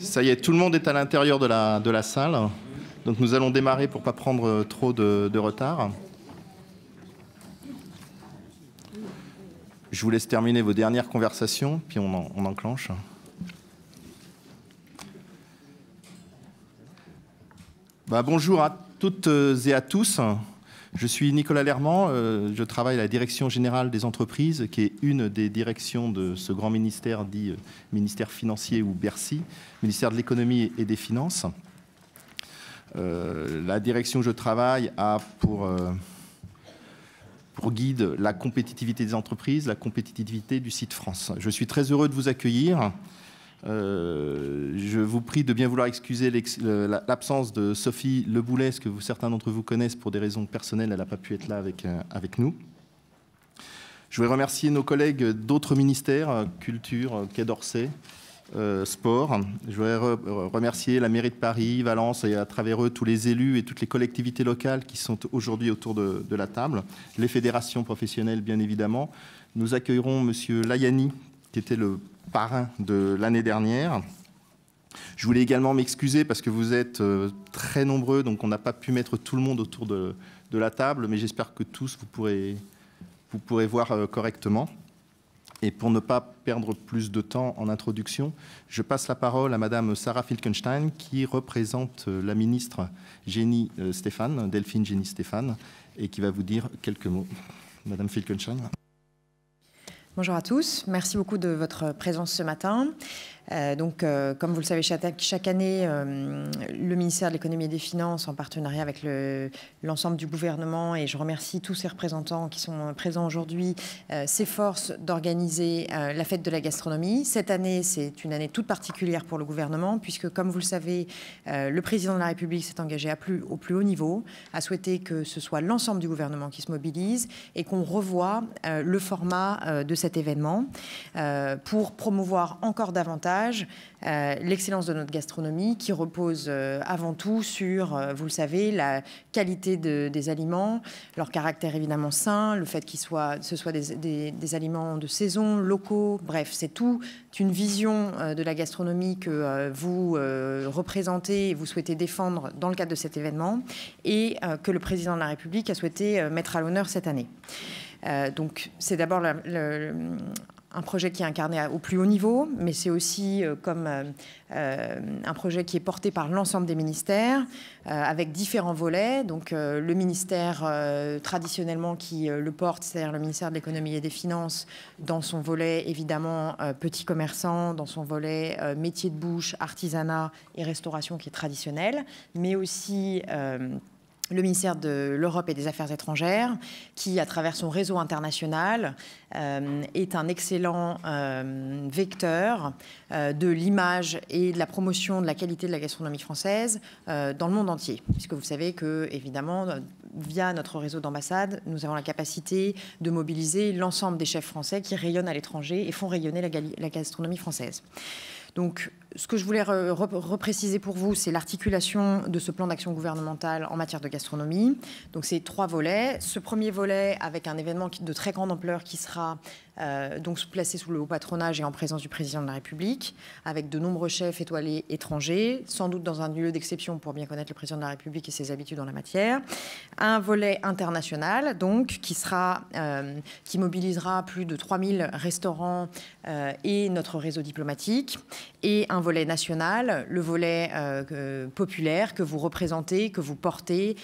Ça y est, tout le monde est à l'intérieur de la salle. Donc nous allons démarrer pour ne pas prendre trop de retard. Je vous laisse terminer vos dernières conversations, puis on enclenche. Bonjour à toutes et à tous. Je suis Nicolas Lermand, je travaille à la Direction Générale des Entreprises, qui est une des directions de ce grand ministère dit ministère financier ou Bercy, ministère de l'économie et des finances. La direction où je travaille a pour guide la compétitivité des entreprises, la compétitivité du site France. Je suis très heureux de vous accueillir. Je vous prie de bien vouloir excuser l'absence de Sophie Leboulet, que certains d'entre vous connaissent pour des raisons personnelles. Elle n'a pas pu être là avec nous. Je voudrais remercier nos collègues d'autres ministères, Culture, Quai d'Orsay, Sport. Je voudrais remercier la mairie de Paris, Valence et à travers eux tous les élus et toutes les collectivités locales qui sont aujourd'hui autour de la table, les fédérations professionnelles bien évidemment. Nous accueillerons Monsieur Layani, qui était le parrain de l'année dernière. Je voulais également m'excuser parce que vous êtes très nombreux, donc on n'a pas pu mettre tout le monde autour de la table, mais j'espère que tous vous pourrez voir correctement. Et pour ne pas perdre plus de temps en introduction, je passe la parole à Madame Sarah Filkenstein, qui représente la ministre Génie Stéphane, Delphine Génie Stéphane, et qui va vous dire quelques mots. Madame Filkenstein. Bonjour à tous, merci beaucoup de votre présence ce matin. Comme vous le savez, chaque année, le ministère de l'économie et des finances, en partenariat avec l'ensemble du gouvernement, et je remercie tous ces représentants qui sont présents aujourd'hui, s'efforce d'organiser la fête de la gastronomie. Cette année, c'est une année toute particulière pour le gouvernement, puisque, comme vous le savez, le président de la République s'est engagé au plus haut niveau, à souhaiter que ce soit l'ensemble du gouvernement qui se mobilise et qu'on revoie le format de cet événement pour promouvoir encore davantage l'excellence de notre gastronomie, qui repose avant tout sur, vous le savez, la qualité des aliments, leur caractère évidemment sain, le fait que ce soit des aliments de saison, locaux, bref, c'est toute une vision de la gastronomie que vous représentez et vous souhaitez défendre dans le cadre de cet événement, et que le président de la République a souhaité mettre à l'honneur cette année. Donc c'est d'abord un projet qui est incarné au plus haut niveau, mais c'est aussi un projet qui est porté par l'ensemble des ministères, avec différents volets. Donc le ministère traditionnellement qui le porte, c'est-à-dire le ministère de l'économie et des finances, dans son volet évidemment petits commerçants, dans son volet métiers de bouche, artisanat et restauration qui est traditionnel, mais aussi le ministère de l'Europe et des Affaires étrangères, qui, à travers son réseau international, est un excellent vecteur de l'image et de la promotion de la qualité de la gastronomie française dans le monde entier. Puisque vous savez que, évidemment, via notre réseau d'ambassades, nous avons la capacité de mobiliser l'ensemble des chefs français qui rayonnent à l'étranger et font rayonner la gastronomie française. Donc, ce que je voulais repréciser pour vous, c'est l'articulation de ce plan d'action gouvernemental en matière de gastronomie. Donc, c'est 3 volets. Ce premier volet, avec un événement de très grande ampleur qui sera donc placé sous le haut patronage et en présence du président de la République, avec de nombreux chefs étoilés étrangers, sans doute dans un lieu d'exception pour bien connaître le président de la République et ses habitudes en la matière. Un volet international, donc, qui mobilisera plus de 3000 restaurants et notre réseau diplomatique. Et un volet national, le volet populaire que vous représentez, que vous portez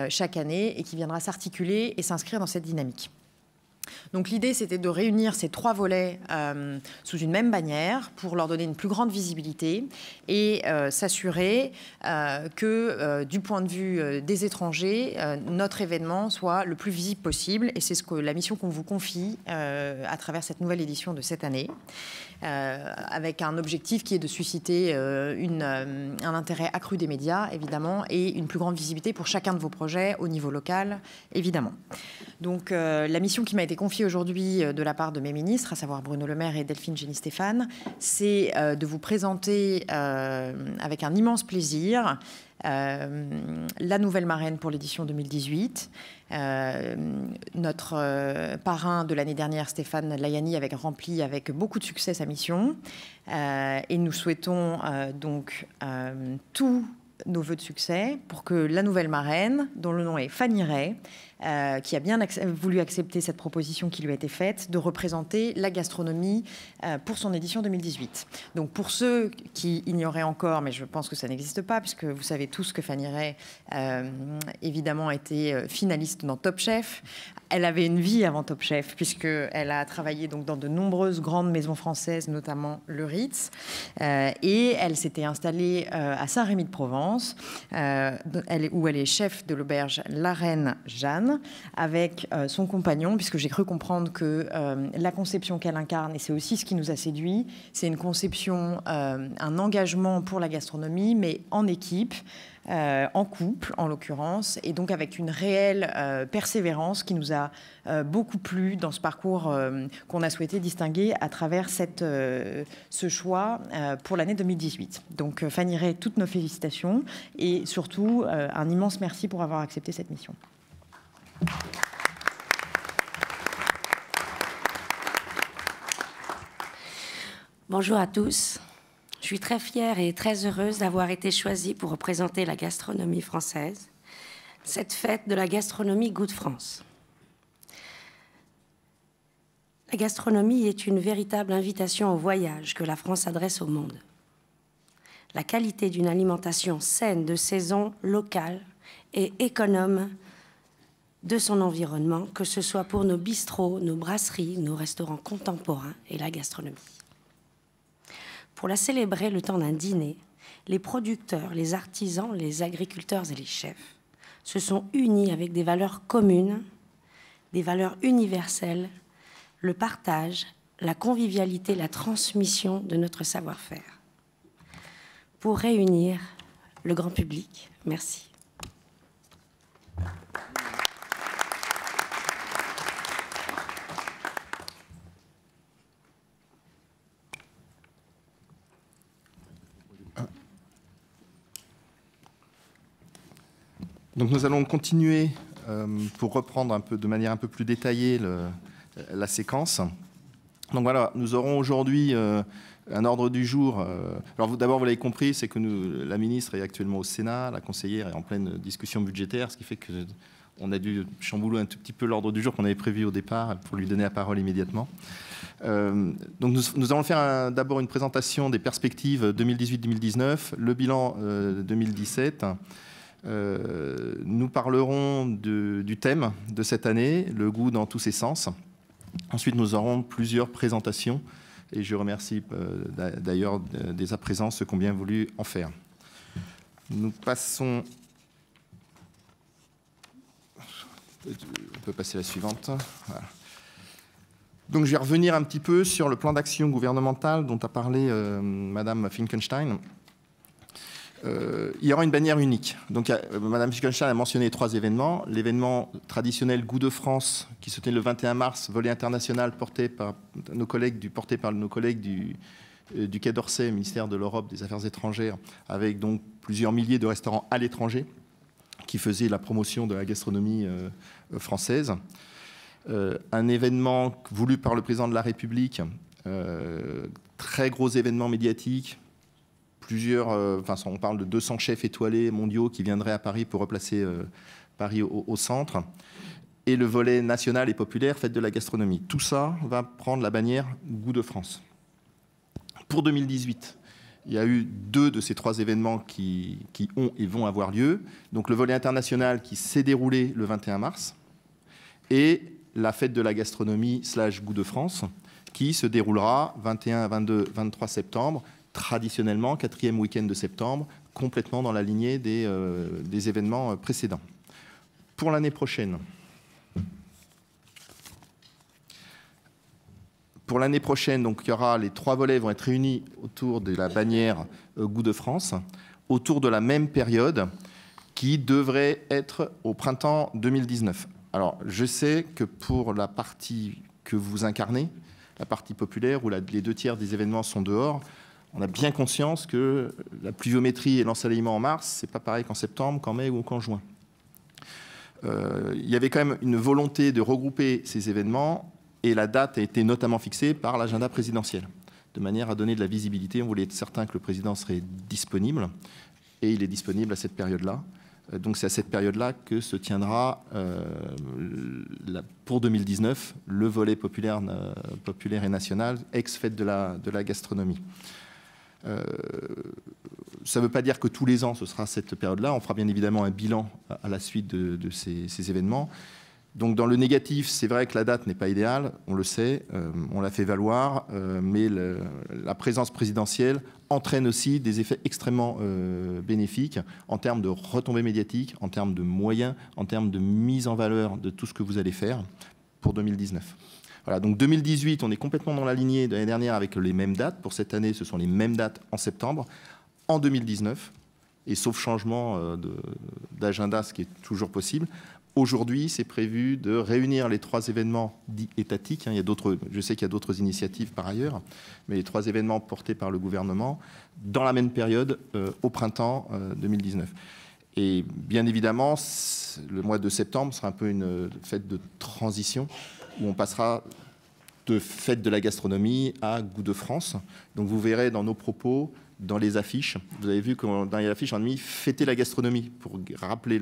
chaque année et qui viendra s'articuler et s'inscrire dans cette dynamique. Donc l'idée, c'était de réunir ces 3 volets sous une même bannière pour leur donner une plus grande visibilité et s'assurer que, du point de vue des étrangers, notre événement soit le plus visible possible. Et c'est la mission qu'on vous confie à travers cette nouvelle édition de cette année. Avec un objectif qui est de susciter un intérêt accru des médias, évidemment, et une plus grande visibilité pour chacun de vos projets au niveau local, évidemment. Donc, la mission qui m'a été confié aujourd'hui de la part de mes ministres, à savoir Bruno Le Maire et Delphine Gény-Stéphane, c'est de vous présenter avec un immense plaisir la nouvelle marraine pour l'édition 2018. Notre parrain de l'année dernière, Stéphane Layani, avait rempli avec beaucoup de succès sa mission. Et nous souhaitons donc tous nos vœux de succès pour que la nouvelle marraine, dont le nom est Fanny Ray, qui a bien voulu accepter cette proposition qui lui a été faite, de représenter la gastronomie pour son édition 2018. Donc pour ceux qui ignoraient encore, mais je pense que ça n'existe pas, puisque vous savez tous que Fanny Ray, évidemment, a été finaliste dans Top Chef. Elle avait une vie avant Top Chef, puisqu'elle a travaillé donc dans de nombreuses grandes maisons françaises, notamment le Ritz. Et elle s'était installée à Saint-Rémy-de-Provence, où elle est chef de l'auberge La Reine Jeanne, avec son compagnon, puisque j'ai cru comprendre que la conception qu'elle incarne, et c'est aussi ce qui nous a séduit, c'est une conception, un engagement pour la gastronomie, mais en équipe, en couple en l'occurrence, et donc avec une réelle persévérance qui nous a beaucoup plu dans ce parcours qu'on a souhaité distinguer à travers ce choix pour l'année 2018. Donc Fanny Ray, toutes nos félicitations et surtout un immense merci pour avoir accepté cette mission. Bonjour à tous. Je suis très fière et très heureuse d'avoir été choisie pour représenter la gastronomie française, cette fête de la gastronomie Goût de France. La gastronomie est une véritable invitation au voyage que la France adresse au monde. La qualité d'une alimentation saine, de saison, locale et économe de son environnement, que ce soit pour nos bistrots, nos brasseries, nos restaurants contemporains et la gastronomie. Pour la célébrer le temps d'un dîner, les producteurs, les artisans, les agriculteurs et les chefs se sont unis avec des valeurs communes, des valeurs universelles, le partage, la convivialité, la transmission de notre savoir-faire. Pour réunir le grand public, merci. Donc nous allons continuer pour reprendre de manière un peu plus détaillée la séquence. Donc voilà, nous aurons aujourd'hui un ordre du jour. Alors d'abord, vous l'avez compris, c'est que la ministre est actuellement au Sénat, la conseillère est en pleine discussion budgétaire, ce qui fait qu'on a dû chambouler un tout petit peu l'ordre du jour qu'on avait prévu au départ pour lui donner la parole immédiatement. Donc nous allons faire d'abord une présentation des perspectives 2018-2019, le bilan 2017. Nous parlerons du thème de cette année, le goût dans tous ses sens. Ensuite, nous aurons plusieurs présentations et je remercie d'ailleurs dès à présent ceux qui ont bien voulu en faire. Nous passons... On peut passer à la suivante. Voilà. Donc je vais revenir un petit peu sur le plan d'action gouvernemental dont a parlé Madame Finkelstein. Il y aura une bannière unique. Donc, Madame Finkelstein a mentionné 3 événements. L'événement traditionnel Goût de France, qui se tient le 21 mars, volet international porté par nos collègues du Quai d'Orsay, ministère de l'Europe, des Affaires étrangères, avec donc plusieurs milliers de restaurants à l'étranger qui faisaient la promotion de la gastronomie française. Un événement voulu par le président de la République, très gros événement médiatique. On parle de 200 chefs étoilés mondiaux qui viendraient à Paris pour replacer Paris au centre. Et le volet national et populaire, fête de la gastronomie. Tout ça va prendre la bannière Goût de France. Pour 2018, il y a eu 2 de ces 3 événements qui ont et vont avoir lieu. Donc le volet international qui s'est déroulé le 21 mars et la fête de la gastronomie / Goût de France qui se déroulera 21, 22, 23 septembre, traditionnellement, 4e week-end de septembre, complètement dans la lignée des événements précédents. Pour l'année prochaine, donc, il y aura les 3 volets vont être réunis autour de la bannière Goût de France, autour de la même période qui devrait être au printemps 2019. Alors, je sais que pour la partie que vous incarnez, la partie populaire, où les 2 tiers des événements sont dehors, on a bien conscience que la pluviométrie et l'ensoleillement en mars, c'est pas pareil qu'en septembre, qu'en mai ou qu'en juin. Il y avait quand même une volonté de regrouper ces événements, et la date a été notamment fixée par l'agenda présidentiel, de manière à donner de la visibilité. On voulait être certain que le président serait disponible, et il est disponible à cette période-là. Donc c'est à cette période-là que se tiendra, pour 2019, le volet populaire et national, ex-fête de la gastronomie. Ça ne veut pas dire que tous les ans, ce sera cette période-là. On fera bien évidemment un bilan à la suite de ces événements. Donc dans le négatif, c'est vrai que la date n'est pas idéale, on le sait, on l'a fait valoir, mais la présence présidentielle entraîne aussi des effets extrêmement bénéfiques en termes de retombées médiatiques, en termes de moyens, en termes de mise en valeur de tout ce que vous allez faire pour 2019. Voilà, donc 2018, on est complètement dans la lignée de l'année dernière avec les mêmes dates. Pour cette année, ce sont les mêmes dates en septembre. En 2019, et sauf changement d'agenda, ce qui est toujours possible, aujourd'hui, c'est prévu de réunir les 3 événements dits étatiques. Il y a je sais qu'il y a d'autres initiatives par ailleurs, mais les 3 événements portés par le gouvernement dans la même période, au printemps 2019. Et bien évidemment, le mois de septembre sera un peu une fête de transition, où on passera de fête de la gastronomie à goût de France. Donc vous verrez dans nos propos, dans les affiches, vous avez vu que dans les affiches, on a mis « Fêter la gastronomie » pour rappeler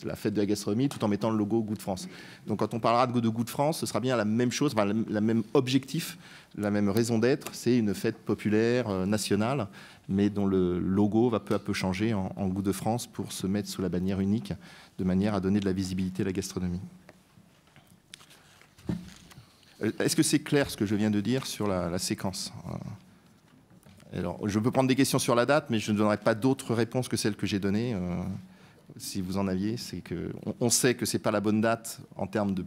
la fête de la gastronomie tout en mettant le logo Goût de France. Donc quand on parlera de Goût de France, ce sera bien la même chose, enfin, la même objectif, la même raison d'être. C'est une fête populaire, nationale, mais dont le logo va peu à peu changer en Goût de France pour se mettre sous la bannière unique, de manière à donner de la visibilité à la gastronomie. Est-ce que c'est clair ce que je viens de dire sur la séquence ? Alors, je peux prendre des questions sur la date, mais je ne donnerai pas d'autres réponses que celles que j'ai données. Si vous en aviez, c'est qu'on sait que ce n'est pas la bonne date en termes de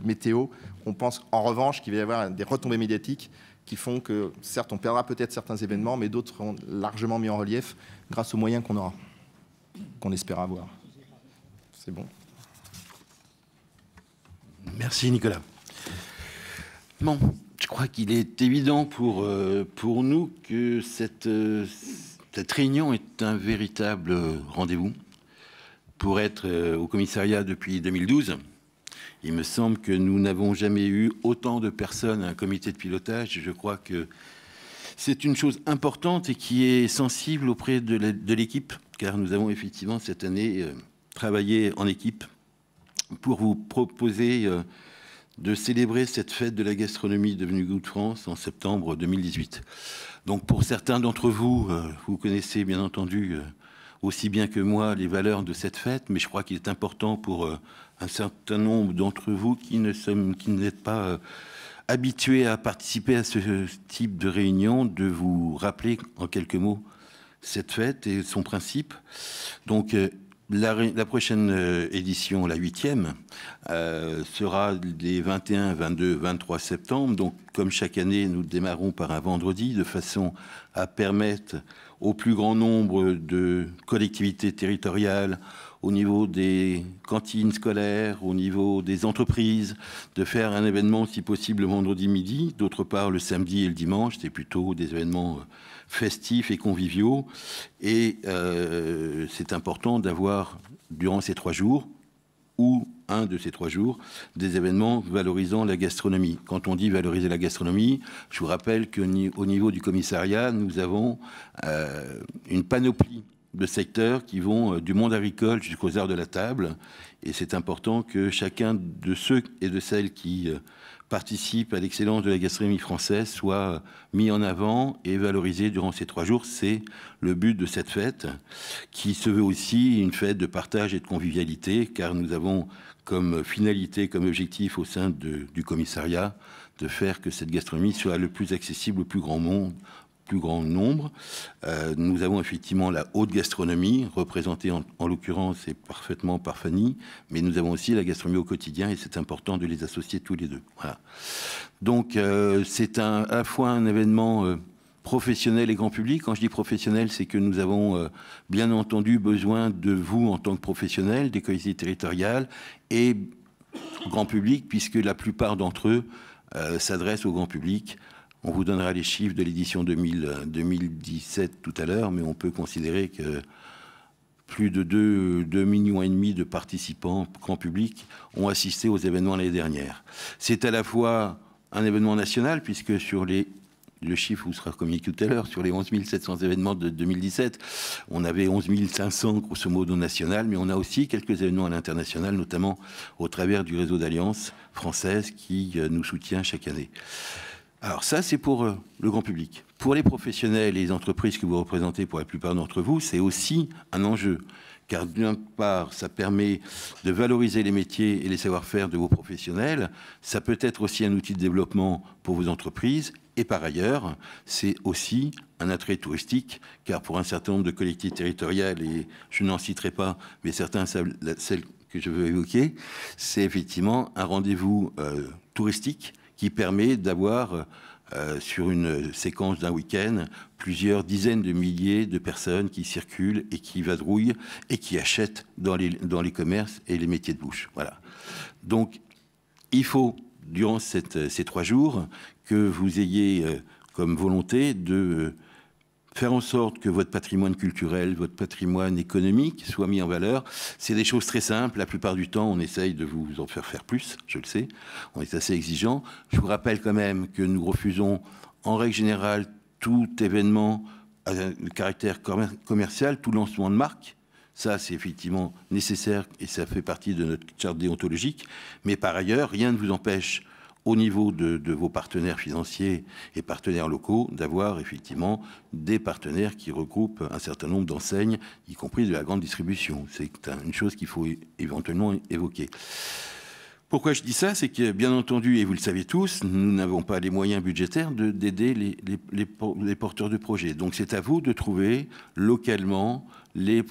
météo. On pense en revanche qu'il va y avoir des retombées médiatiques qui font que, certes, on perdra peut-être certains événements, mais d'autres seront largement mis en relief grâce aux moyens qu'on aura, qu'on espère avoir. C'est bon. Merci Nicolas. Bon, je crois qu'il est évident pour nous que cette réunion est un véritable rendez-vous. Pour être au commissariat depuis 2012, il me semble que nous n'avons jamais eu autant de personnes à un comité de pilotage. Je crois que c'est une chose importante et qui est sensible auprès de l'équipe, car nous avons effectivement cette année travaillé en équipe pour vous proposer de célébrer cette fête de la gastronomie devenue Goût de France en septembre 2018. Donc pour certains d'entre vous, vous connaissez bien entendu aussi bien que moi les valeurs de cette fête, mais je crois qu'il est important pour un certain nombre d'entre vous qui n'êtes pas habitués à participer à ce type de réunion, de vous rappeler en quelques mots cette fête et son principe. Donc la prochaine édition, la 8e, sera les 21, 22, 23 septembre. Donc, comme chaque année, nous démarrons par un vendredi, de façon à permettre au plus grand nombre de collectivités territoriales, au niveau des cantines scolaires, au niveau des entreprises, de faire un événement, si possible, le vendredi midi. D'autre part, le samedi et le dimanche, c'est plutôt des événements festifs et conviviaux. Et c'est important d'avoir, durant ces 3 jours, ou un de ces 3 jours, des événements valorisant la gastronomie. Quand on dit valoriser la gastronomie, je vous rappelle qu'au niveau du commissariat, nous avons une panoplie de secteurs qui vont du monde agricole jusqu'aux arts de la table. Et c'est important que chacun de ceux et de celles qui participent à l'excellence de la gastronomie française soit mis en avant et valorisé durant ces 3 jours. C'est le but de cette fête, qui se veut aussi une fête de partage et de convivialité, car nous avons comme finalité, comme objectif au sein du commissariat, de faire que cette gastronomie soit le plus accessible au plus grand nombre. Nous avons effectivement la haute gastronomie, représentée en l'occurrence et parfaitement par Fanny, mais nous avons aussi la gastronomie au quotidien et c'est important de les associer tous les deux. Voilà. Donc c'est à la fois un événement professionnel et grand public. Quand je dis professionnel, c'est que nous avons bien entendu besoin de vous en tant que professionnels, des collectivités territoriales et grand public, puisque la plupart d'entre eux s'adressent au grand public. On vous donnera les chiffres de l'édition 2017 tout à l'heure, mais on peut considérer que plus de 2,5 millions de participants grand public ont assisté aux événements l'année dernière. C'est à la fois un événement national, puisque sur le chiffre vous sera communiqué tout à l'heure, sur les 11 700 événements de 2017, on avait 11 500 grosso modo national, mais on a aussi quelques événements à l'international, notamment au travers du réseau d'Alliance française qui nous soutient chaque année. Alors ça, c'est pour le grand public. Pour les professionnels et les entreprises que vous représentez, pour la plupart d'entre vous, c'est aussi un enjeu. Car d'une part, ça permet de valoriser les métiers et les savoir-faire de vos professionnels. Ça peut être aussi un outil de développement pour vos entreprises. Et par ailleurs, c'est aussi un attrait touristique, car pour un certain nombre de collectivités territoriales, et je n'en citerai pas, mais certains savent celles que je veux évoquer, c'est effectivement un rendez-vous touristique qui permet d'avoir, sur une séquence d'un week-end, plusieurs dizaines de milliers de personnes qui circulent et qui vadrouillent et qui achètent dans les commerces et les métiers de bouche. Voilà. Donc, il faut, durant ces 3 jours, que vous ayez comme volonté de faire en sorte que votre patrimoine culturel, votre patrimoine économique soit mis en valeur. C'est des choses très simples. La plupart du temps, on essaye de vous en faire plus, je le sais. On est assez exigeant. Je vous rappelle quand même que nous refusons, en règle générale, tout événement à caractère commercial, tout lancement de marque. Ça, c'est effectivement nécessaire et ça fait partie de notre charte déontologique. Mais par ailleurs, rien ne vous empêche, au niveau de vos partenaires financiers et partenaires locaux, d'avoir effectivement des partenaires qui regroupent un certain nombre d'enseignes, y compris de la grande distribution. C'est une chose qu'il faut éventuellement évoquer. Pourquoi je dis ça? C'est que, bien entendu, et vous le savez tous, nous n'avons pas les moyens budgétaires d'aider les porteurs de projets. Donc c'est à vous de trouver localement les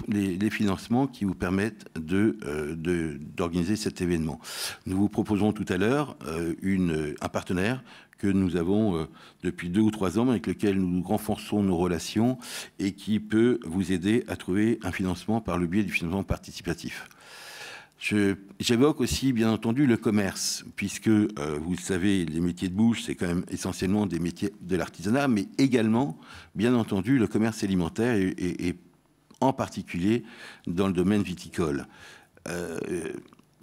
financements qui vous permettent d'organiser cet événement. Nous vous proposerons tout à l'heure un partenaire que nous avons depuis 2 ou 3 ans, avec lequel nous renforçons nos relations et qui peut vous aider à trouver un financement par le biais du financement participatif. J'évoque aussi, bien entendu, le commerce, puisque, vous le savez, les métiers de bouche, c'est quand même essentiellement des métiers de l'artisanat, mais également, bien entendu, le commerce alimentaire et en particulier dans le domaine viticole.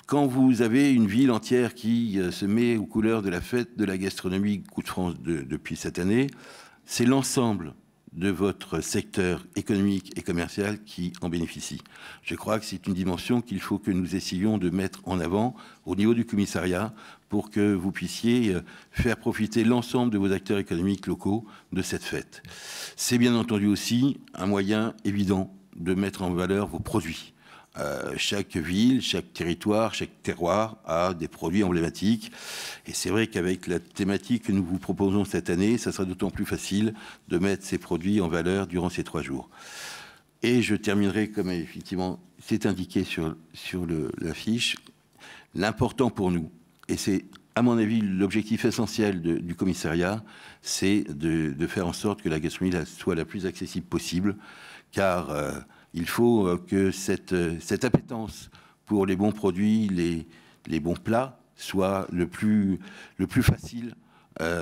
Quand vous avez une ville entière qui se met aux couleurs de la fête de la gastronomie Coups de France depuis cette année, c'est l'ensemble de votre secteur économique et commercial qui en bénéficie. Je crois que c'est une dimension qu'il faut que nous essayions de mettre en avant au niveau du commissariat pour que vous puissiez faire profiter l'ensemble de vos acteurs économiques locaux de cette fête. C'est bien entendu aussi un moyen évident de mettre en valeur vos produits. Chaque ville, chaque territoire, chaque terroir a des produits emblématiques. Et c'est vrai qu'avec la thématique que nous vous proposons cette année, ça sera d'autant plus facile de mettre ces produits en valeur durant ces 3 jours. Et je terminerai, comme effectivement c'est indiqué sur l'affiche, l'important pour nous, et c'est à mon avis l'objectif essentiel du commissariat, c'est de faire en sorte que la gastronomie soit la plus accessible possible, car il faut que cette appétence pour les bons produits, les bons plats, soit le plus facile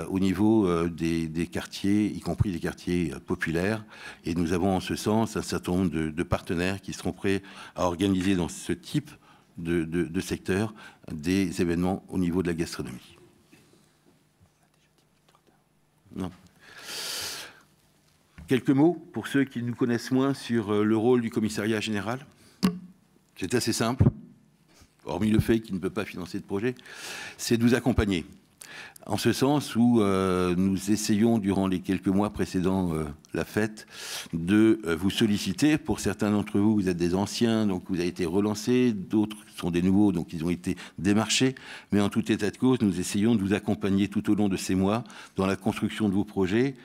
au niveau des quartiers, y compris les quartiers populaires. Et nous avons en ce sens un certain nombre de partenaires qui seront prêts à organiser dans ce type de secteur des événements au niveau de la gastronomie. Non. Quelques mots pour ceux qui nous connaissent moins sur le rôle du commissariat général. C'est assez simple, hormis le fait qu'il ne peut pas financer de projet, c'est de vous accompagner. En ce sens où nous essayons, durant les quelques mois précédant la fête, de vous solliciter. Pour certains d'entre vous, vous êtes des anciens, donc vous avez été relancés. D'autres sont des nouveaux, donc ils ont été démarchés. Mais en tout état de cause, nous essayons de vous accompagner tout au long de ces mois dans la construction de vos projets,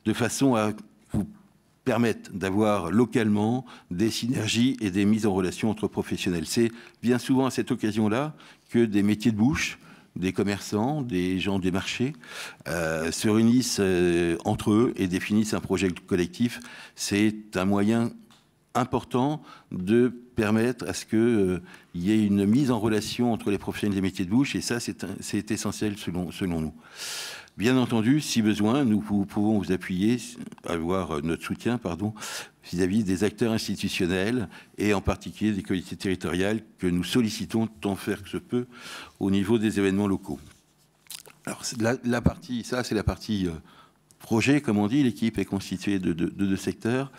de façon à vous permettre d'avoir localement des synergies et des mises en relation entre professionnels. C'est bien souvent à cette occasion-là que des métiers de bouche, des commerçants, des gens des marchés se réunissent entre eux et définissent un projet collectif. C'est un moyen important de permettre à ce qu'il y ait une mise en relation entre les professionnels des métiers de bouche, et ça, c'est essentiel selon nous. Bien entendu, si besoin, nous pouvons vous appuyer, avoir notre soutien, pardon, vis-à-vis des acteurs institutionnels et en particulier des collectivités territoriales que nous sollicitons tant faire que se peut au niveau des événements locaux. Alors, la partie, ça, c'est la partie projet, comme on dit. L'équipe est constituée de deux secteurs.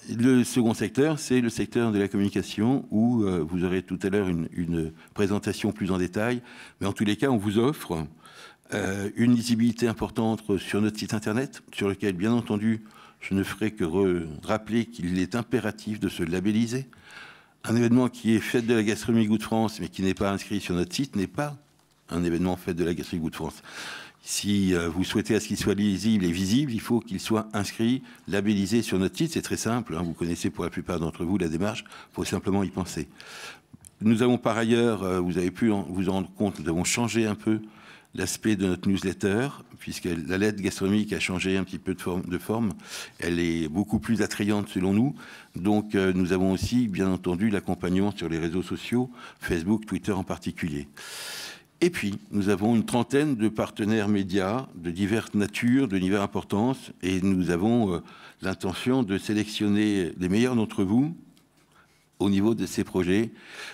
Le second secteur, c'est le secteur de la communication où vous aurez tout à l'heure une présentation plus en détail. Mais en tous les cas, on vous offre une lisibilité importante sur notre site internet, sur lequel, bien entendu, je ne ferai que rappeler qu'il est impératif de se labelliser. Un événement qui est Fête de la gastronomie Goût de France, mais qui n'est pas inscrit sur notre site, n'est pas un événement Fête de la gastronomie Goût de France. Si vous souhaitez à ce qu'il soit lisible et visible, il faut qu'il soit inscrit, labellisé sur notre site. C'est très simple, hein, vous connaissez pour la plupart d'entre vous la démarche, il faut simplement y penser. Nous avons par ailleurs, vous avez pu vous en rendre compte, nous avons changé un peu l'aspect de notre newsletter, puisque la lettre gastronomique a changé un petit peu de forme. Elle est beaucoup plus attrayante selon nous. Donc nous avons aussi, bien entendu, l'accompagnement sur les réseaux sociaux, Facebook, Twitter en particulier. Et puis, nous avons une trentaine de partenaires médias de diverses natures, de diverses importances, et nous avons l'intention de sélectionner les meilleurs d'entre vous au niveau de ces projets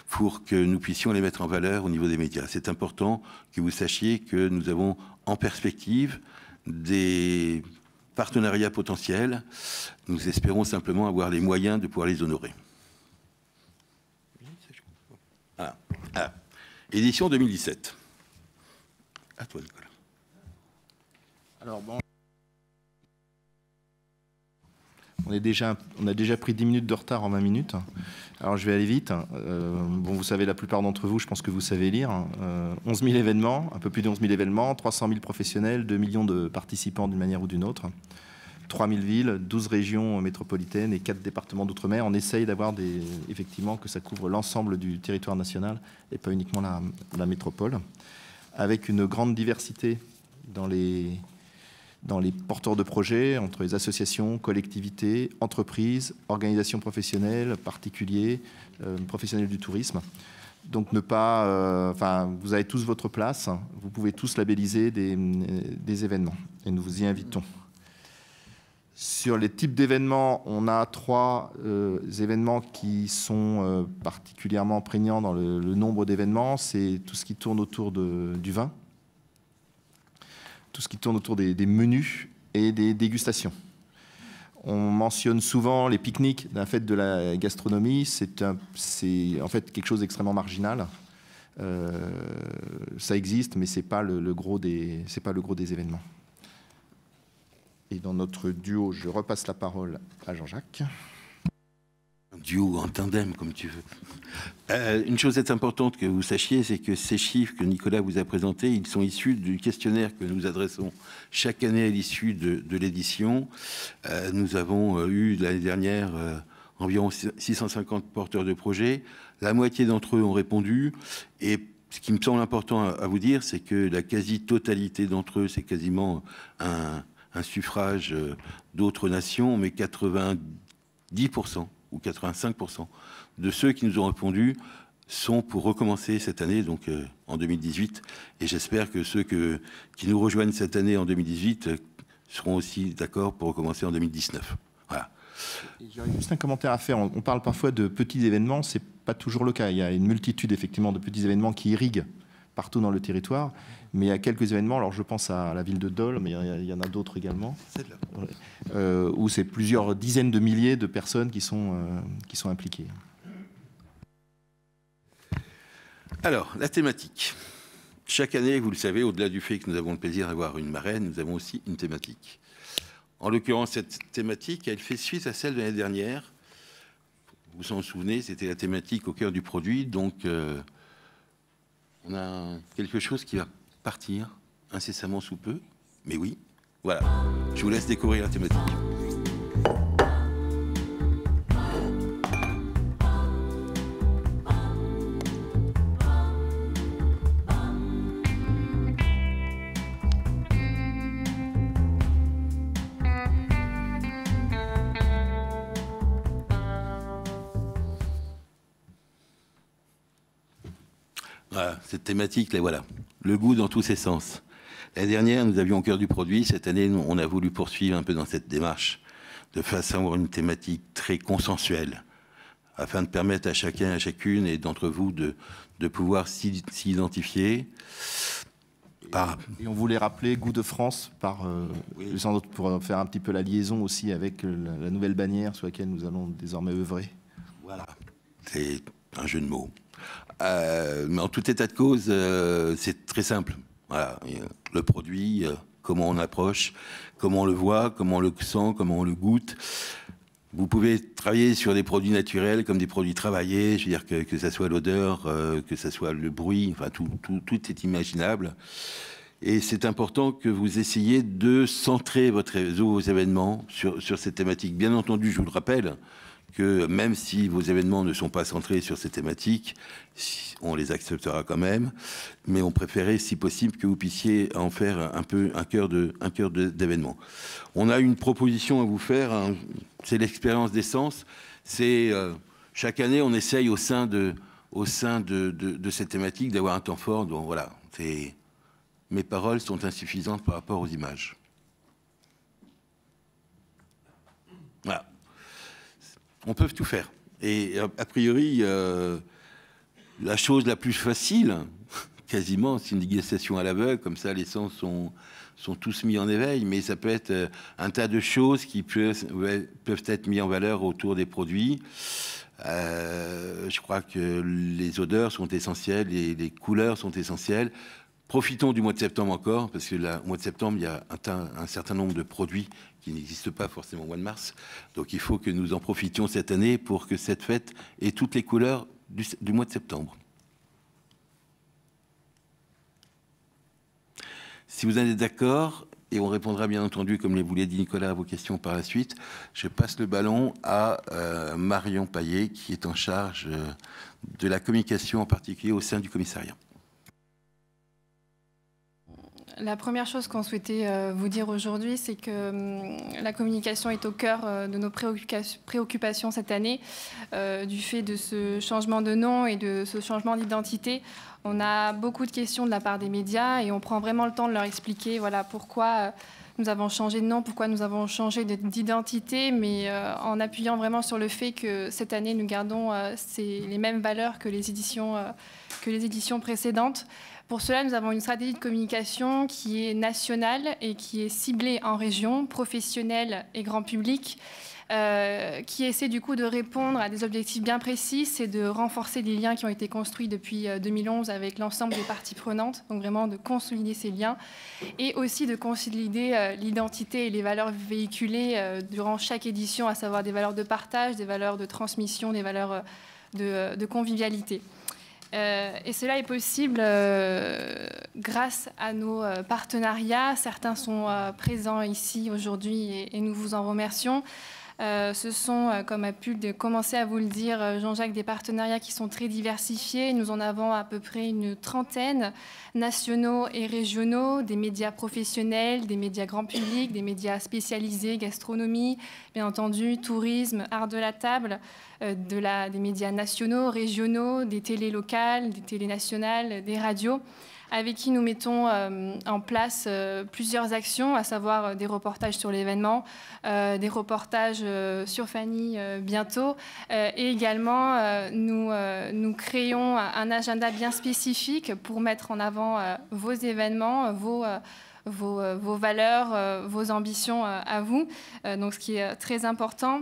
pour que nous puissions les mettre en valeur au niveau des médias. C'est important que vous sachiez que nous avons en perspective des partenariats potentiels. Nous espérons simplement avoir les moyens de pouvoir les honorer. Ah. Édition 2017. À toi, Nicolas. Alors, bon. On a déjà pris 10 minutes de retard en 20 minutes. Alors, je vais aller vite. Bon, vous savez, la plupart d'entre vous, je pense que vous savez lire. 11 000 événements, un peu plus de 11 000 événements, 300 000 professionnels, 2 millions de participants d'une manière ou d'une autre, 3 000 villes, 12 régions métropolitaines et 4 départements d'outre-mer. On essaye d'avoir effectivement que ça couvre l'ensemble du territoire national et pas uniquement la métropole, avec une grande diversité dans les porteurs de projets, entre les associations, collectivités, entreprises, organisations professionnelles, particuliers, professionnels du tourisme. Donc vous avez tous votre place, vous pouvez tous labelliser des événements et nous vous y invitons. Sur les types d'événements, on a 3 événements qui sont particulièrement prégnants dans le nombre d'événements. C'est tout ce qui tourne autour du vin, tout ce qui tourne autour des menus et des dégustations. On mentionne souvent les pique-niques d'un fête de la gastronomie. C'est en fait quelque chose d'extrêmement marginal. Ça existe, mais c'est pas le gros des événements. Et dans notre duo, je repasse la parole à Jean-Jacques. Un duo en tandem, comme tu veux. Une chose est importante que vous sachiez, c'est que ces chiffres que Nicolas vous a présentés, ils sont issus du questionnaire que nous adressons chaque année à l'issue de l'édition. Nous avons eu l'année dernière environ 650 porteurs de projets. La moitié d'entre eux ont répondu. Et ce qui me semble important à vous dire, c'est que la quasi-totalité d'entre eux, c'est quasiment un suffrage d'autres nations, mais 90% ou 85% de ceux qui nous ont répondu sont pour recommencer cette année, donc en 2018. Et j'espère que ceux qui nous rejoignent cette année en 2018 seront aussi d'accord pour recommencer en 2019. Voilà. J'aurais juste un commentaire à faire. On parle parfois de petits événements, c'est pas toujours le cas. Il y a une multitude effectivement de petits événements qui irriguent partout dans le territoire. Mais il y a quelques événements, alors je pense à la ville de Dole, mais il y en a d'autres également, où c'est plusieurs dizaines de milliers de personnes qui sont impliquées. Alors, la thématique. Chaque année, vous le savez, au-delà du fait que nous avons le plaisir d'avoir une marraine, nous avons aussi une thématique. En l'occurrence, cette thématique, elle fait suite à celle de l'année dernière. Vous vous en souvenez, c'était la thématique au cœur du produit, donc on a quelque chose qui va partir incessamment sous peu, mais oui, voilà. Je vous laisse découvrir la thématique. Voilà, cette thématique, là, voilà. Le goût dans tous ses sens. L'année dernière, nous avions au cœur du produit. Cette année, on a voulu poursuivre un peu dans cette démarche, de façon à avoir une thématique très consensuelle, afin de permettre à chacun, à chacune et d'entre vous de pouvoir s'identifier. Et on voulait rappeler Goût de France, oui, sans doute pour faire un petit peu la liaison aussi avec la nouvelle bannière sur laquelle nous allons désormais œuvrer. Voilà, c'est un jeu de mots. Mais en tout état de cause, c'est très simple. Voilà, le produit, comment on approche, comment on le voit, comment on le sent, comment on le goûte. Vous pouvez travailler sur des produits naturels comme des produits travaillés, je veux dire que ça soit l'odeur, que ça soit le bruit, enfin tout est imaginable. Et c'est important que vous essayiez de centrer vos événements sur cette thématique. Bien entendu, je vous le rappelle, que même si vos événements ne sont pas centrés sur ces thématiques, on les acceptera quand même, mais on préférait, si possible, que vous puissiez en faire un peu un cœur d'événement. On a une proposition à vous faire, hein, c'est l'expérience d'essence. C'est chaque année, on essaye au sein de cette thématique d'avoir un temps fort. Donc voilà, mes paroles sont insuffisantes par rapport aux images. Voilà. On peut tout faire. Et a priori, la chose la plus facile, quasiment, c'est une dégustation à l'aveugle, comme ça les sens sont tous mis en éveil, mais ça peut être un tas de choses qui peuvent être mises en valeur autour des produits. Je crois que les odeurs sont essentielles, et les couleurs sont essentielles. Profitons du mois de septembre encore, parce que au mois de septembre, il y a un certain nombre de produits qui n'existent pas forcément au mois de mars. Donc il faut que nous en profitions cette année pour que cette fête ait toutes les couleurs du mois de septembre. Si vous en êtes d'accord, et on répondra bien entendu, comme vous l'a dit Nicolas, à vos questions par la suite, je passe le ballon à Marion Paillet, qui est en charge de la communication, en particulier au sein du commissariat. La première chose qu'on souhaitait vous dire aujourd'hui, c'est que la communication est au cœur de nos préoccupations cette année, du fait de ce changement de nom et de ce changement d'identité. On a beaucoup de questions de la part des médias et on prend vraiment le temps de leur expliquer voilà, pourquoi nous avons changé de nom, pourquoi nous avons changé d'identité, mais en appuyant vraiment sur le fait que cette année, nous gardons les mêmes valeurs que les éditions précédentes. Pour cela, nous avons une stratégie de communication qui est nationale et qui est ciblée en région, professionnelle et grand public, qui essaie du coup de répondre à des objectifs bien précis, c'est de renforcer les liens qui ont été construits depuis 2011 avec l'ensemble des parties prenantes, donc vraiment de consolider ces liens, et aussi de consolider l'identité et les valeurs véhiculées durant chaque édition, à savoir des valeurs de partage, des valeurs de transmission, des valeurs de convivialité. Et cela est possible grâce à nos partenariats. Certains sont présents ici aujourd'hui et nous vous en remercions. Ce sont, comme a pu commencer à vous le dire Jean-Jacques, des partenariats qui sont très diversifiés. Nous en avons à peu près une trentaine, nationaux et régionaux, des médias professionnels, des médias grand public, des médias spécialisés, gastronomie, bien entendu, tourisme, art de la table, des médias nationaux, régionaux, des télés locales, des télés nationales, des radios, avec qui nous mettons en place plusieurs actions, à savoir des reportages sur l'événement, des reportages sur Fanny bientôt, et également nous créons un agenda bien spécifique pour mettre en avant vos événements, vos valeurs, vos ambitions à vous, donc ce qui est très important.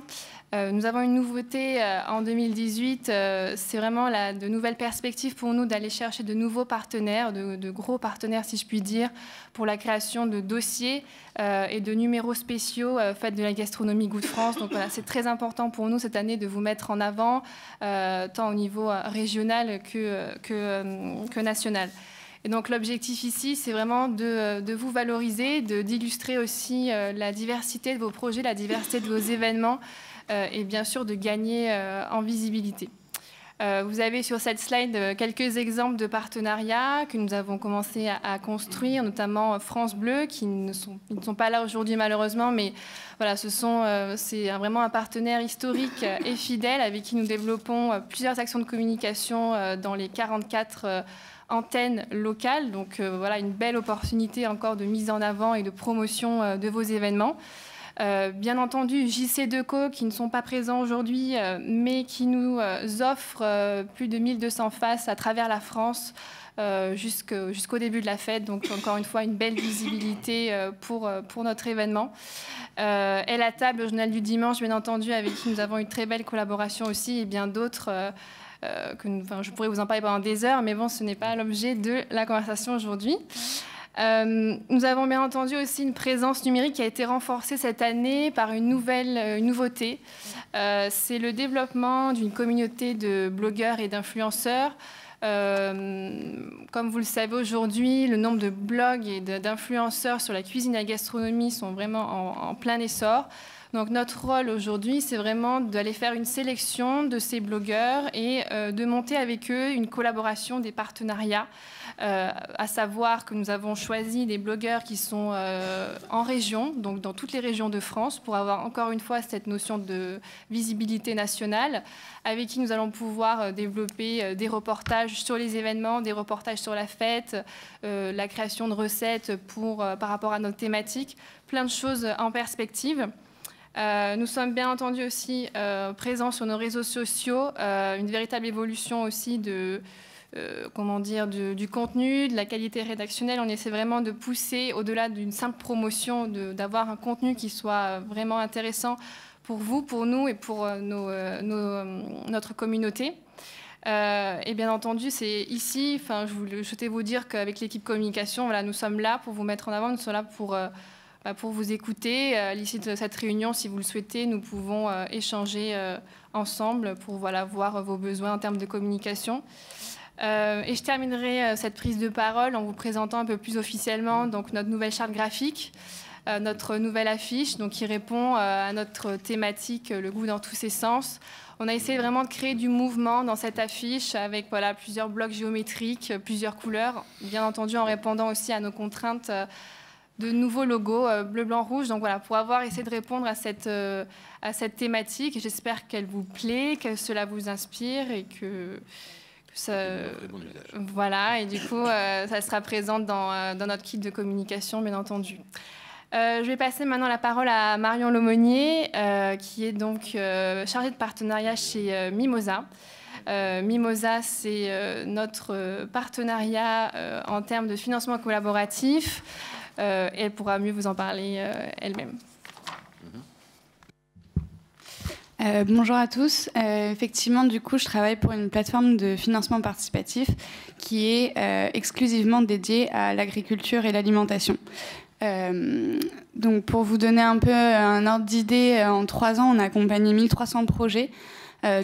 Nous avons une nouveauté en 2018, c'est vraiment de nouvelles perspectives pour nous d'aller chercher de nouveaux partenaires, de gros partenaires si je puis dire, pour la création de dossiers et de numéros spéciaux faits de la gastronomie Goût de France. Donc voilà, c'est très important pour nous cette année de vous mettre en avant, tant au niveau régional que national. Et donc l'objectif ici, c'est vraiment de vous valoriser, d'illustrer aussi la diversité de vos projets, la diversité de vos événements, et bien sûr de gagner en visibilité. Vous avez sur cette slide quelques exemples de partenariats que nous avons commencé à construire, notamment France Bleu, qui ils ne sont pas là aujourd'hui malheureusement, mais voilà, c'est vraiment un partenaire historique et fidèle avec qui nous développons plusieurs actions de communication dans les 44 antenne locale. Donc voilà, une belle opportunité encore de mise en avant et de promotion de vos événements. Bien entendu, JC2Co qui ne sont pas présents aujourd'hui, mais qui nous offrent plus de 1200 faces à travers la France jusqu'au début de la fête. Donc encore une fois, une belle visibilité pour notre événement. Et la table, le journal du dimanche, bien entendu, avec qui nous avons une très belle collaboration aussi, et bien d'autres je pourrais vous en parler pendant des heures, mais bon, ce n'est pas l'objet de la conversation aujourd'hui. Nous avons bien entendu aussi une présence numérique qui a été renforcée cette année par une nouveauté. C'est le développement d'une communauté de blogueurs et d'influenceurs. Comme vous le savez aujourd'hui, le nombre de blogs et d'influenceurs sur la cuisine et la gastronomie sont vraiment en plein essor. Donc notre rôle aujourd'hui, c'est vraiment d'aller faire une sélection de ces blogueurs et de monter avec eux une collaboration, des partenariats, à savoir que nous avons choisi des blogueurs qui sont en région, donc dans toutes les régions de France, pour avoir encore une fois cette notion de visibilité nationale, avec qui nous allons pouvoir développer des reportages sur les événements, des reportages sur la fête, la création de recettes par rapport à notre thématique, plein de choses en perspective. Nous sommes bien entendu aussi présents sur nos réseaux sociaux, une véritable évolution aussi du contenu, de la qualité rédactionnelle. On essaie vraiment de pousser au-delà d'une simple promotion, d'avoir un contenu qui soit vraiment intéressant pour vous, pour nous et pour notre communauté. Et bien entendu, c'est ici, je souhaitais vous dire qu'avec l'équipe communication, voilà, nous sommes là pour vous mettre en avant, nous sommes là pour vous écouter. À l'issue de cette réunion, si vous le souhaitez, nous pouvons échanger ensemble pour voir vos besoins en termes de communication. Et je terminerai cette prise de parole en vous présentant un peu plus officiellement donc, notre nouvelle charte graphique, notre nouvelle affiche donc, qui répond à notre thématique « Le goût dans tous ses sens ». On a essayé vraiment de créer du mouvement dans cette affiche avec plusieurs blocs géométriques, plusieurs couleurs, bien entendu en répondant aussi à nos contraintes de nouveaux logos bleu, blanc, rouge. Donc voilà, pour avoir essayé de répondre à cette thématique, j'espère qu'elle vous plaît, que cela vous inspire et que ça... Voilà, et du coup, ça sera présent dans notre kit de communication, bien entendu. Je vais passer maintenant la parole à Marion Lomonier, qui est donc chargée de partenariat chez Mimosa. Mimosa, c'est notre partenariat en termes de financement collaboratif. Elle pourra mieux vous en parler elle-même. Bonjour à tous. Effectivement, du coup, je travaille pour une plateforme de financement participatif qui est exclusivement dédiée à l'agriculture et l'alimentation. Donc, pour vous donner un peu un ordre d'idée, en 3 ans, on a accompagné 1300 projets,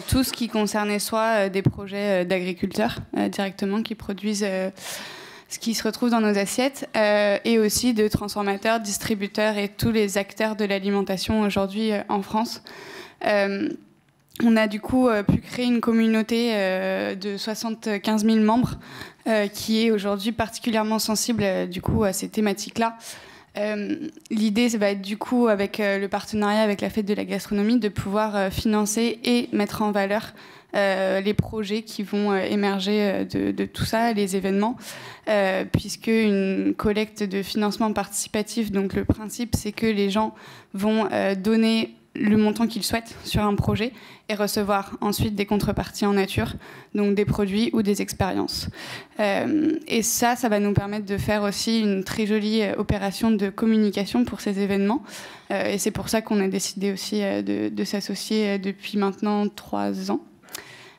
tous qui concernaient soit des projets d'agriculteurs directement qui produisent ce qui se retrouve dans nos assiettes, et aussi de transformateurs, distributeurs et tous les acteurs de l'alimentation aujourd'hui en France. On a du coup pu créer une communauté de 75 000 membres qui est aujourd'hui particulièrement sensible du coup à ces thématiques-là. L'idée, ça va être du coup, avec le partenariat avec la Fête de la Gastronomie, de pouvoir financer et mettre en valeur les projets qui vont émerger de tout ça, les événements, puisque une collecte de financement participatif, donc le principe, c'est que les gens vont donner le montant qu'ils souhaitent sur un projet et recevoir ensuite des contreparties en nature, donc des produits ou des expériences. Et ça va nous permettre de faire aussi une très jolie opération de communication pour ces événements. Et c'est pour ça qu'on a décidé aussi de s'associer depuis maintenant 3 ans.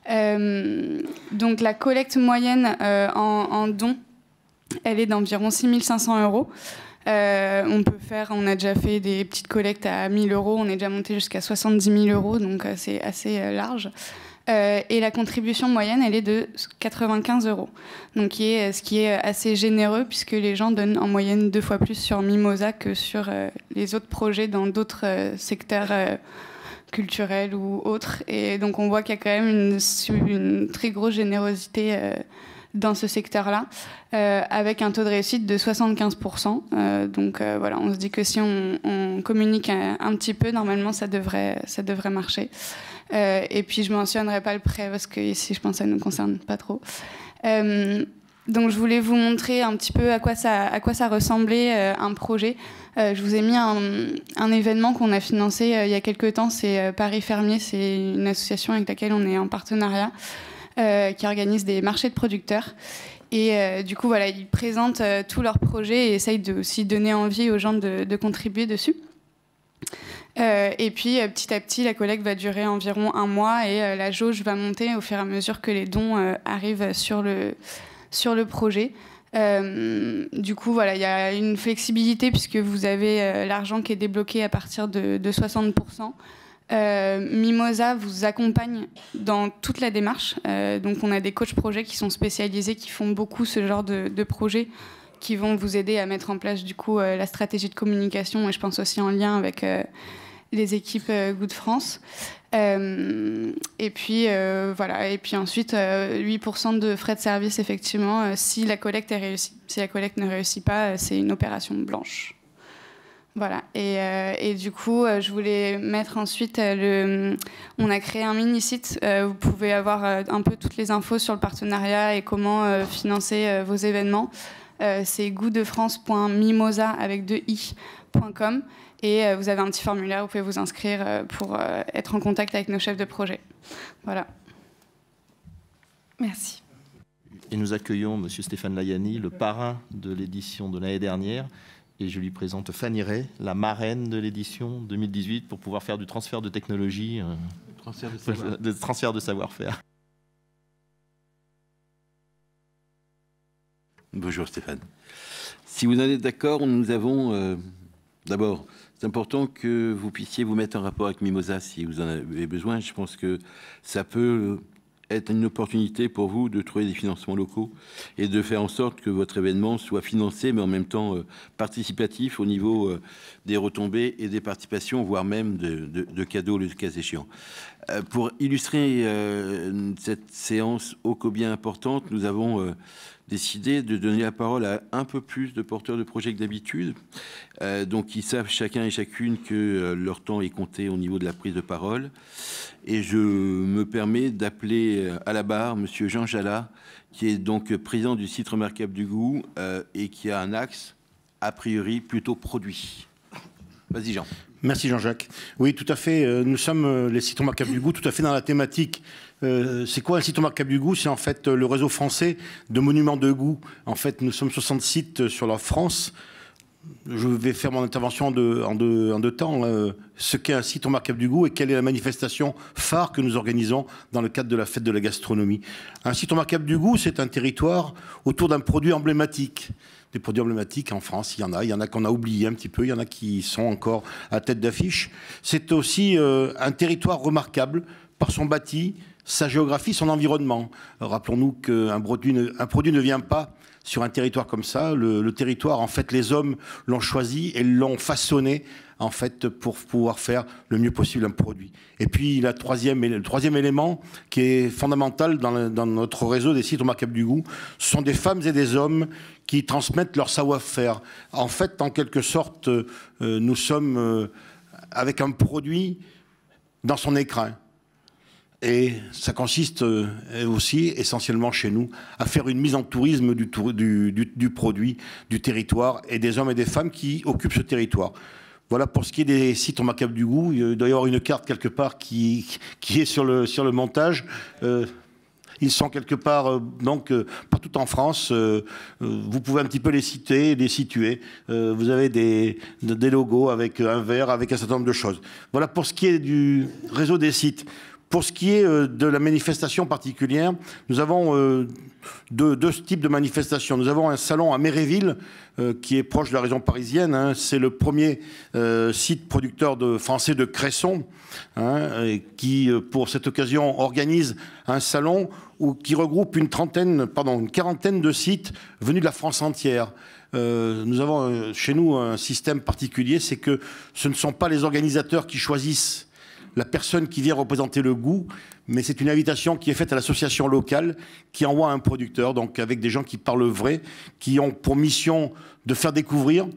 Donc la collecte moyenne en dons, elle est d'environ 6 500 €. On a déjà fait des petites collectes à 1 000 €, on est déjà monté jusqu'à 70 000 €, donc c'est assez large. Et la contribution moyenne, elle est de 95 €, donc ce qui est assez généreux, puisque les gens donnent en moyenne 2 fois plus sur Mimosa que sur les autres projets dans d'autres secteurs culturels ou autres. Et donc on voit qu'il y a quand même une très grosse générosité dans ce secteur-là, avec un taux de réussite de 75%. Donc voilà, on se dit que si on communique un petit peu, normalement, ça devrait marcher. Et puis, je ne mentionnerai pas le prêt, parce que ici, je pense que ça ne nous concerne pas trop. Donc je voulais vous montrer un petit peu à quoi ça ressemblait un projet. Je vous ai mis un événement qu'on a financé il y a quelques temps, c'est Paris Fermier, c'est une association avec laquelle on est en partenariat, qui organise des marchés de producteurs. Et du coup, voilà, ils présentent tous leurs projets et essayent de aussi donner envie aux gens de contribuer dessus. Et puis, petit à petit, la collecte va durer environ 1 mois et la jauge va monter au fur et à mesure que les dons arrivent sur le projet. Du coup, voilà, il y a une flexibilité puisque vous avez l'argent qui est débloqué à partir de 60%. Mimosa vous accompagne dans toute la démarche. Donc, on a des coachs projets qui sont spécialisés, qui font beaucoup ce genre de projets, qui vont vous aider à mettre en place du coup la stratégie de communication. Et je pense aussi en lien avec les équipes Good France. Et puis voilà. Et puis ensuite 8% de frais de service effectivement si la collecte est réussie. Si la collecte ne réussit pas, c'est une opération blanche. Voilà. Et du coup, je voulais mettre ensuite on a créé un mini-site. Vous pouvez avoir un peu toutes les infos sur le partenariat et comment financer vos événements. C'est goodfrance.mimosa avec 2i.com. Et vous avez un petit formulaire, vous pouvez vous inscrire pour être en contact avec nos chefs de projet. Voilà. Merci. Et nous accueillons M. Stéphane Layani, le parrain de l'édition de l'année dernière. Et je lui présente Fanny Ray, la marraine de l'édition 2018, pour pouvoir faire du transfert de technologie, transfert de savoir-faire. Bonjour Stéphane. Si vous en êtes d'accord, nous avons d'abord, c'est important que vous puissiez vous mettre en rapport avec Mimosa si vous en avez besoin. Je pense que ça peut être une opportunité pour vous de trouver des financements locaux et de faire en sorte que votre événement soit financé, mais en même temps participatif au niveau des retombées et des participations, voire même de cadeaux, le cas échéant. Pour illustrer cette séance ô combien importante, nous avons décidé de donner la parole à un peu plus de porteurs de projets que d'habitude. Donc, ils savent chacun et chacune que leur temps est compté au niveau de la prise de parole. Et je me permets d'appeler à la barre Monsieur Jean Jallat, qui est donc président du site Remarquable du Goût et qui a un axe, a priori, plutôt produit. Vas-y, Jean. Merci, Jean-Jacques. Oui, tout à fait. Nous sommes les sites Remarquables du Goût, tout à fait dans la thématique. C'est quoi un site Remarquable du Goût? C'est en fait le réseau français de monuments de goût. En fait, nous sommes 60 sites sur la France. Je vais faire mon intervention en deux temps. Ce qu'est un site remarquable du goût et quelle est la manifestation phare que nous organisons dans le cadre de la fête de la gastronomie. Un site remarquable du goût, c'est un territoire autour d'un produit emblématique. Des produits emblématiques en France, il y en a qu'on a oublié un petit peu, il y en a qui sont encore à tête d'affiche. C'est aussi un territoire remarquable par son bâti, sa géographie, son environnement. Rappelons-nous qu'un produit ne vient pas sur un territoire comme ça. Le territoire, en fait, les hommes l'ont choisi et l'ont façonné, en fait, pour pouvoir faire le mieux possible un produit. Et puis, le troisième élément qui est fondamental dans notre réseau des sites remarquables du goût, ce sont des femmes et des hommes qui transmettent leur savoir-faire. En fait, en quelque sorte, nous sommes avec un produit dans son écrin. Et ça consiste aussi, essentiellement chez nous, à faire une mise en tourisme du produit, du territoire, et des hommes et des femmes qui occupent ce territoire. Voilà pour ce qui est des sites remarquables du goût. Il doit y avoir une carte quelque part qui est sur le montage. Ils sont quelque part, donc, partout en France. Vous pouvez un petit peu les citer, les situer. Vous avez des logos avec un verre, avec un certain nombre de choses. Voilà pour ce qui est du réseau des sites. Pour ce qui est de la manifestation particulière, nous avons deux types de manifestations. Nous avons un salon à Méréville, qui est proche de la région parisienne. Hein. C'est le premier site producteur français de cressons, hein, qui, pour cette occasion, organise un salon qui regroupe une quarantaine de sites venus de la France entière. Nous avons chez nous un système particulier, c'est que ce ne sont pas les organisateurs qui choisissent la personne qui vient représenter le goût, mais c'est une invitation qui est faite à l'association locale qui envoie un producteur, donc avec des gens qui parlent vrai, qui ont pour mission de faire découvrir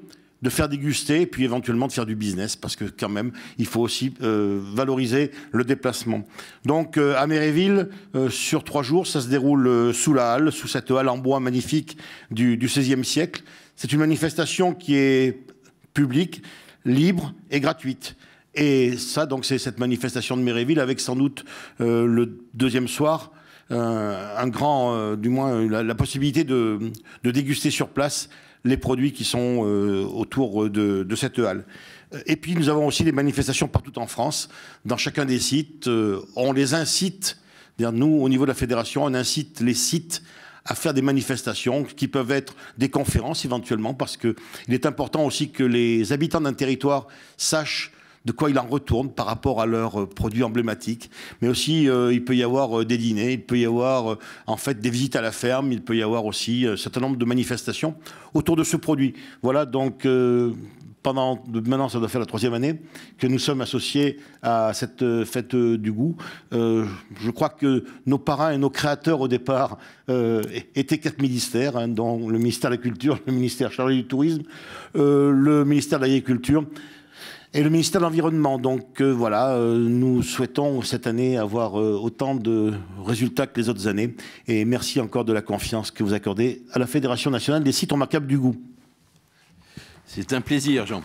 de faire déguster, et puis éventuellement de faire du business, parce que quand même, il faut aussi valoriser le déplacement. Donc à Méréville, sur 3 jours, ça se déroule sous la halle, sous cette halle en bois magnifique du XVIe siècle. C'est une manifestation qui est publique, libre et gratuite. Et ça, donc, c'est cette manifestation de Méréville, avec sans doute le deuxième soir, du moins la possibilité de déguster sur place les produits qui sont autour de cette halle. Et puis nous avons aussi des manifestations partout en France, dans chacun des sites. On les incite, nous au niveau de la fédération, on incite les sites à faire des manifestations qui peuvent être des conférences éventuellement, parce qu'il est important aussi que les habitants d'un territoire sachent de quoi il en retourne par rapport à leurs produits emblématiques. Mais aussi, il peut y avoir des dîners, il peut y avoir en fait des visites à la ferme, il peut y avoir aussi un certain nombre de manifestations autour de ce produit. Voilà, donc maintenant, ça doit faire la 3e année que nous sommes associés à cette fête du goût. Je crois que nos parrains et nos créateurs au départ étaient 4 ministères, dont le ministère de la Culture, le ministère chargé du Tourisme, le ministère de l'Agriculture et le ministère de l'Environnement. Donc voilà, nous souhaitons cette année avoir autant de résultats que les autres années. Et merci encore de la confiance que vous accordez à la Fédération nationale des sites remarquables du goût. C'est un plaisir, Jean.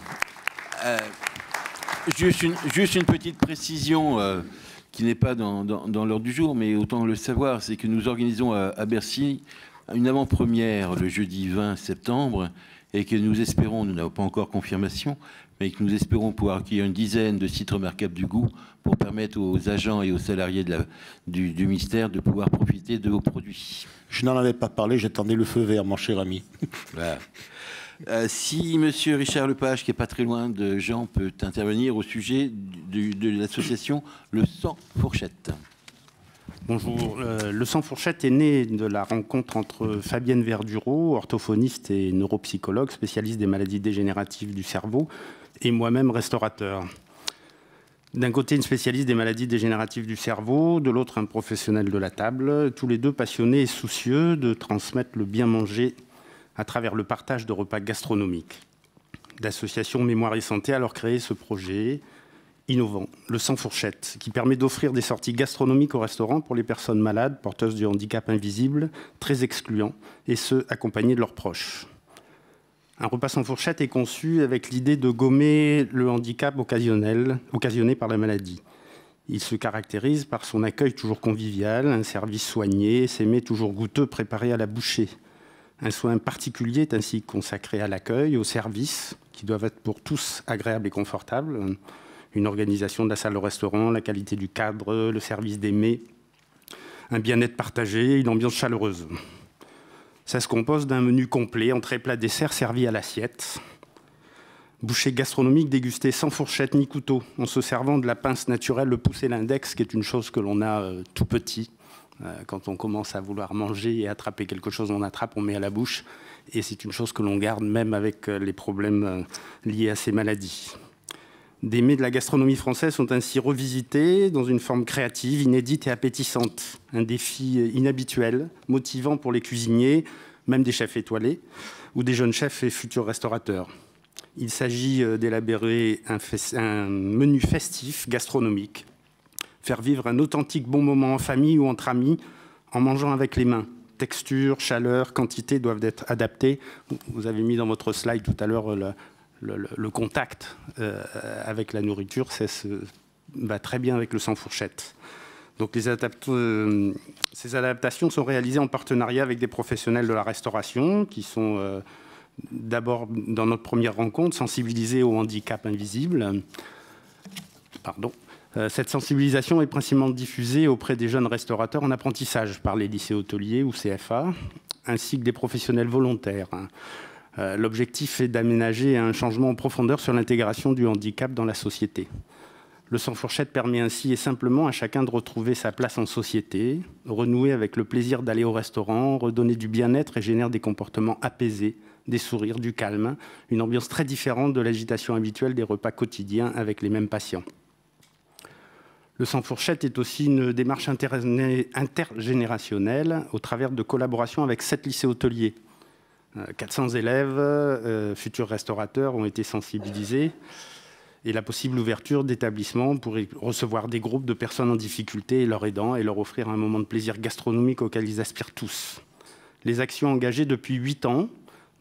Juste une petite précision qui n'est pas dans l'ordre du jour, mais autant le savoir, c'est que nous organisons à Bercy une avant-première le jeudi 20 septembre et que nous espérons, nous n'avons pas encore confirmation, mais que nous espérons pouvoir accueillir une dizaine de sites remarquables du goût pour permettre aux agents et aux salariés du ministère de pouvoir profiter de vos produits. Je n'en avais pas parlé, j'attendais le feu vert, mon cher ami. Voilà. Si M. Richard Lepage, qui n'est pas très loin de Jean, peut intervenir au sujet de l'association Le Sans Fourchette. Bonjour. Le Sans Fourchette est né de la rencontre entre Fabienne Verdureau, orthophoniste et neuropsychologue, spécialiste des maladies dégénératives du cerveau, et moi-même restaurateur. D'un côté, une spécialiste des maladies dégénératives du cerveau, de l'autre, un professionnel de la table, tous les deux passionnés et soucieux de transmettre le bien manger à travers le partage de repas gastronomiques. L'association Mémoire et Santé a alors créé ce projet innovant, le Sans Fourchette, qui permet d'offrir des sorties gastronomiques au restaurant pour les personnes malades, porteuses du handicap invisible, très excluant, et ce, accompagnées de leurs proches. Un repas sans fourchette est conçu avec l'idée de gommer le handicap occasionné par la maladie. Il se caractérise par son accueil toujours convivial, un service soigné, ses mets toujours goûteux préparés à la bouchée. Un soin particulier est ainsi consacré à l'accueil, au service, qui doivent être pour tous agréables et confortables. Une organisation de la salle au restaurant, la qualité du cadre, le service des mets, un bien-être partagé, une ambiance chaleureuse. Ça se compose d'un menu complet, entrée, plat, dessert, servi à l'assiette. Bouchée gastronomique dégustée sans fourchette ni couteau, en se servant de la pince naturelle, le pouce et l'index, qui est une chose que l'on a tout petit. Quand on commence à vouloir manger et attraper quelque chose, on attrape, on met à la bouche. Et c'est une chose que l'on garde même avec les problèmes liés à ces maladies. Des mets de la gastronomie française sont ainsi revisités dans une forme créative, inédite et appétissante. Un défi inhabituel, motivant pour les cuisiniers, même des chefs étoilés, ou des jeunes chefs et futurs restaurateurs. Il s'agit d'élaborer un menu festif, gastronomique, faire vivre un authentique bon moment en famille ou entre amis, en mangeant avec les mains. Texture, chaleur, quantité doivent être adaptées. Vous avez mis dans votre slide tout à l'heure le contact avec la nourriture, ça va très bien avec le sans fourchette. Donc ces adaptations sont réalisées en partenariat avec des professionnels de la restauration qui sont d'abord, dans notre première rencontre, sensibilisés au handicap invisible. Pardon. Cette sensibilisation est principalement diffusée auprès des jeunes restaurateurs en apprentissage par les lycées hôteliers ou CFA, ainsi que des professionnels volontaires. L'objectif est d'aménager un changement en profondeur sur l'intégration du handicap dans la société. Le sans fourchette permet ainsi et simplement à chacun de retrouver sa place en société, renouer avec le plaisir d'aller au restaurant, redonner du bien-être et génère des comportements apaisés, des sourires, du calme, une ambiance très différente de l'agitation habituelle des repas quotidiens avec les mêmes patients. Le sans fourchette est aussi une démarche intergénérationnelle au travers de collaborations avec 7 lycées hôteliers. 400 élèves, futurs restaurateurs, ont été sensibilisés. Et la possible ouverture d'établissements pour recevoir des groupes de personnes en difficulté et leur aidant et leur offrir un moment de plaisir gastronomique auquel ils aspirent tous. Les actions engagées depuis 8 ans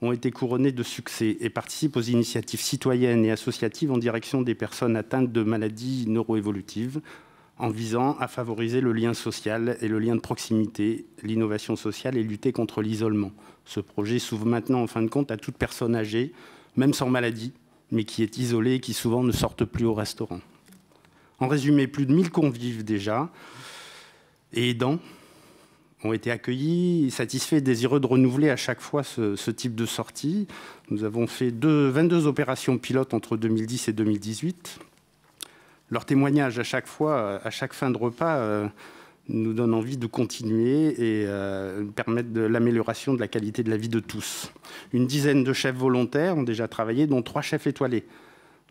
ont été couronnées de succès et participent aux initiatives citoyennes et associatives en direction des personnes atteintes de maladies neuroévolutives, en visant à favoriser le lien social et le lien de proximité, l'innovation sociale et lutter contre l'isolement. Ce projet s'ouvre maintenant, en fin de compte, à toute personne âgée, même sans maladie, mais qui est isolée et qui souvent ne sortent plus au restaurant. En résumé, plus de 1000 convives déjà et aidants ont été accueillis, satisfaits et désireux de renouveler à chaque fois ce type de sortie. Nous avons fait 22 opérations pilotes entre 2010 et 2018. Leur témoignage à chaque fois, à chaque fin de repas, nous donne envie de continuer et permettre de l'amélioration de la qualité de la vie de tous. Une dizaine de chefs volontaires ont déjà travaillé, dont 3 chefs étoilés.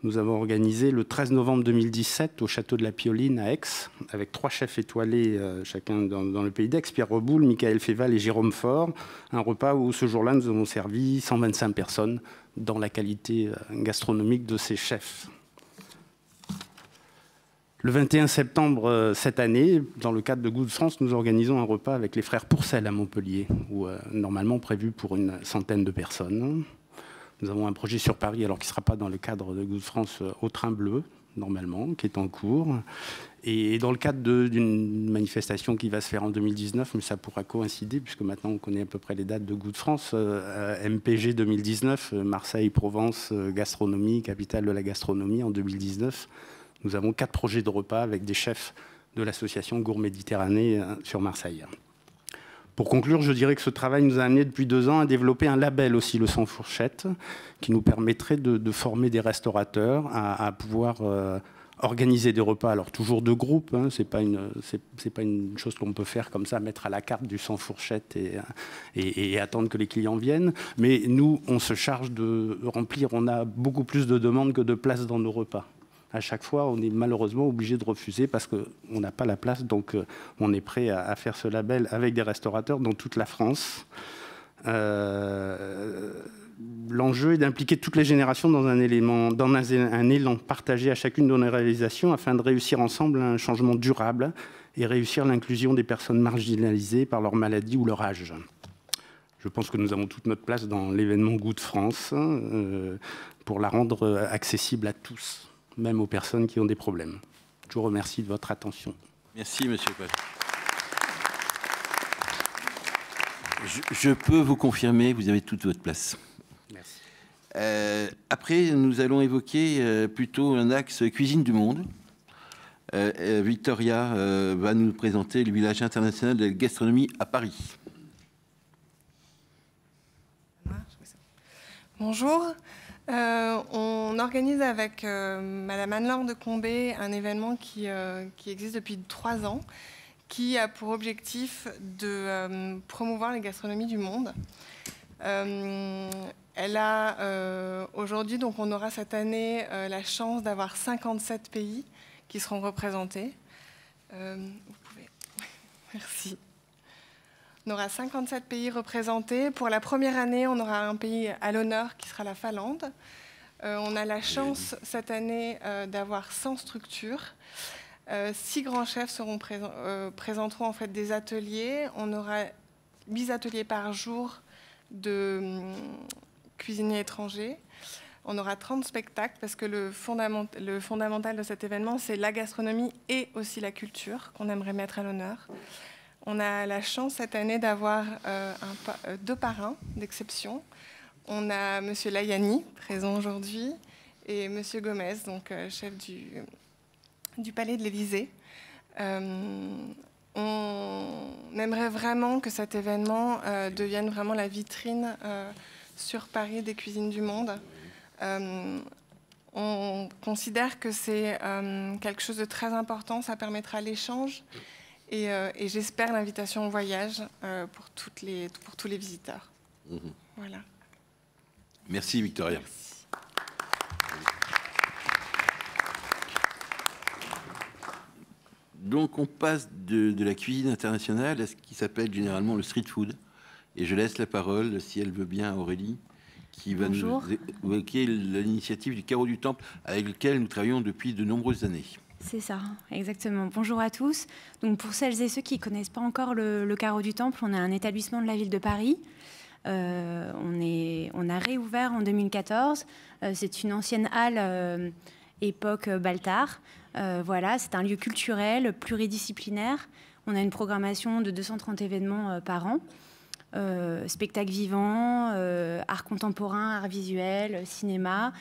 Nous avons organisé le 13 novembre 2017 au château de la Pioline à Aix, avec 3 chefs étoilés, chacun dans le pays d'Aix, Pierre Reboul, Michael Féval et Jérôme Faure. Un repas où ce jour-là, nous avons servi 125 personnes dans la qualité gastronomique de ces chefs. Le 21 septembre cette année, dans le cadre de Goût de France, nous organisons un repas avec les frères Pourcel à Montpellier, où normalement prévu pour une centaine de personnes. Nous avons un projet sur Paris, alors qui ne sera pas dans le cadre de Goût de France, au Train Bleu, normalement, qui est en cours. Et dans le cadre d'une manifestation qui va se faire en 2019, mais ça pourra coïncider, puisque maintenant on connaît à peu près les dates de Goût de France, MPG 2019, Marseille-Provence, gastronomie, capitale de la gastronomie en 2019. Nous avons 4 projets de repas avec des chefs de l'association Gourméditerranée sur Marseille. Pour conclure, je dirais que ce travail nous a amené depuis 2 ans à développer un label aussi, le Sans Fourchette, qui nous permettrait de former des restaurateurs à pouvoir organiser des repas, alors toujours de groupe, hein, c'est pas une chose qu'on peut faire comme ça, mettre à la carte du Sans Fourchette et attendre que les clients viennent. Mais nous, on se charge de remplir, on a beaucoup plus de demandes que de places dans nos repas. À chaque fois, on est malheureusement obligé de refuser parce qu'on n'a pas la place. Donc, on est prêt à faire ce label avec des restaurateurs dans toute la France. L'enjeu est d'impliquer toutes les générations dans un élan partagé à chacune de nos réalisations afin de réussir ensemble un changement durable et réussir l'inclusion des personnes marginalisées par leur maladie ou leur âge. Je pense que nous avons toute notre place dans l'événement Goût de France pour la rendre accessible à tous, même aux personnes qui ont des problèmes. Je vous remercie de votre attention. Merci, monsieur Paul. Je peux vous confirmer, vous avez toute votre place. Merci. Après, nous allons évoquer plutôt un axe cuisine du monde. Victoria va nous présenter le village international de la gastronomie à Paris. Bonjour. On organise avec Madame Anne-Laure de Combé un événement qui existe depuis 3 ans, qui a pour objectif de promouvoir les gastronomies du monde. Aujourd'hui, donc, on aura cette année la chance d'avoir 57 pays qui seront représentés. Vous pouvez. Merci. On aura 57 pays représentés. Pour la première année, on aura un pays à l'honneur qui sera la Finlande. On a la chance cette année d'avoir 100 structures. 6 grands chefs présenteront en fait des ateliers. On aura 8 ateliers par jour de cuisiniers étrangers. On aura 30 spectacles parce que le fondamental de cet événement, c'est la gastronomie et aussi la culture qu'on aimerait mettre à l'honneur. On a la chance cette année d'avoir 2 parrains d'exception. On a M. Layani, présent aujourd'hui, et M. Gomez, donc chef du Palais de l'Élysée. On aimerait vraiment que cet événement devienne vraiment la vitrine sur Paris des cuisines du monde. On considère que c'est quelque chose de très important, ça permettra l'échange. Et j'espère l'invitation au voyage pour tous les visiteurs. Mmh. Voilà. Merci Victoria. Merci. Donc on passe de la cuisine internationale à ce qui s'appelle généralement le street food. Et je laisse la parole, si elle veut bien, à Aurélie, qui va nous évoquer l'initiative du Carreau du Temple, avec lequel nous travaillons depuis de nombreuses années. C'est ça, exactement. Bonjour à tous. Donc pour celles et ceux qui ne connaissent pas encore le Carreau du Temple, on est un établissement de la ville de Paris. On a réouvert en 2014. C'est une ancienne halle époque Baltard. Voilà, c'est un lieu culturel pluridisciplinaire. On a une programmation de 230 événements par an. Spectacles vivants, art contemporain, art visuel, cinéma.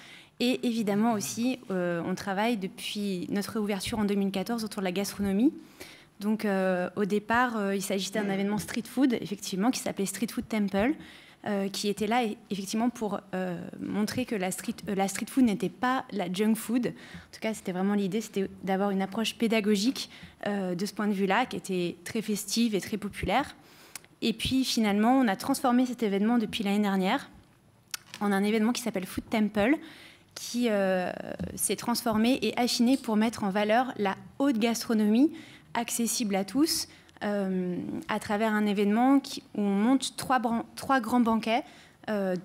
Et évidemment aussi, on travaille depuis notre réouverture en 2014 autour de la gastronomie. Donc au départ, il s'agissait d'un événement street food, effectivement, qui s'appelait Street Food Temple, qui était là effectivement pour montrer que la street food n'était pas la junk food. En tout cas, c'était vraiment l'idée, c'était d'avoir une approche pédagogique de ce point de vue-là, qui était très festive et très populaire. Et puis finalement, on a transformé cet événement depuis l'année dernière en un événement qui s'appelle Food Temple, qui s'est transformé et affiné pour mettre en valeur la haute gastronomie accessible à tous à travers un événement où on monte trois grands banquets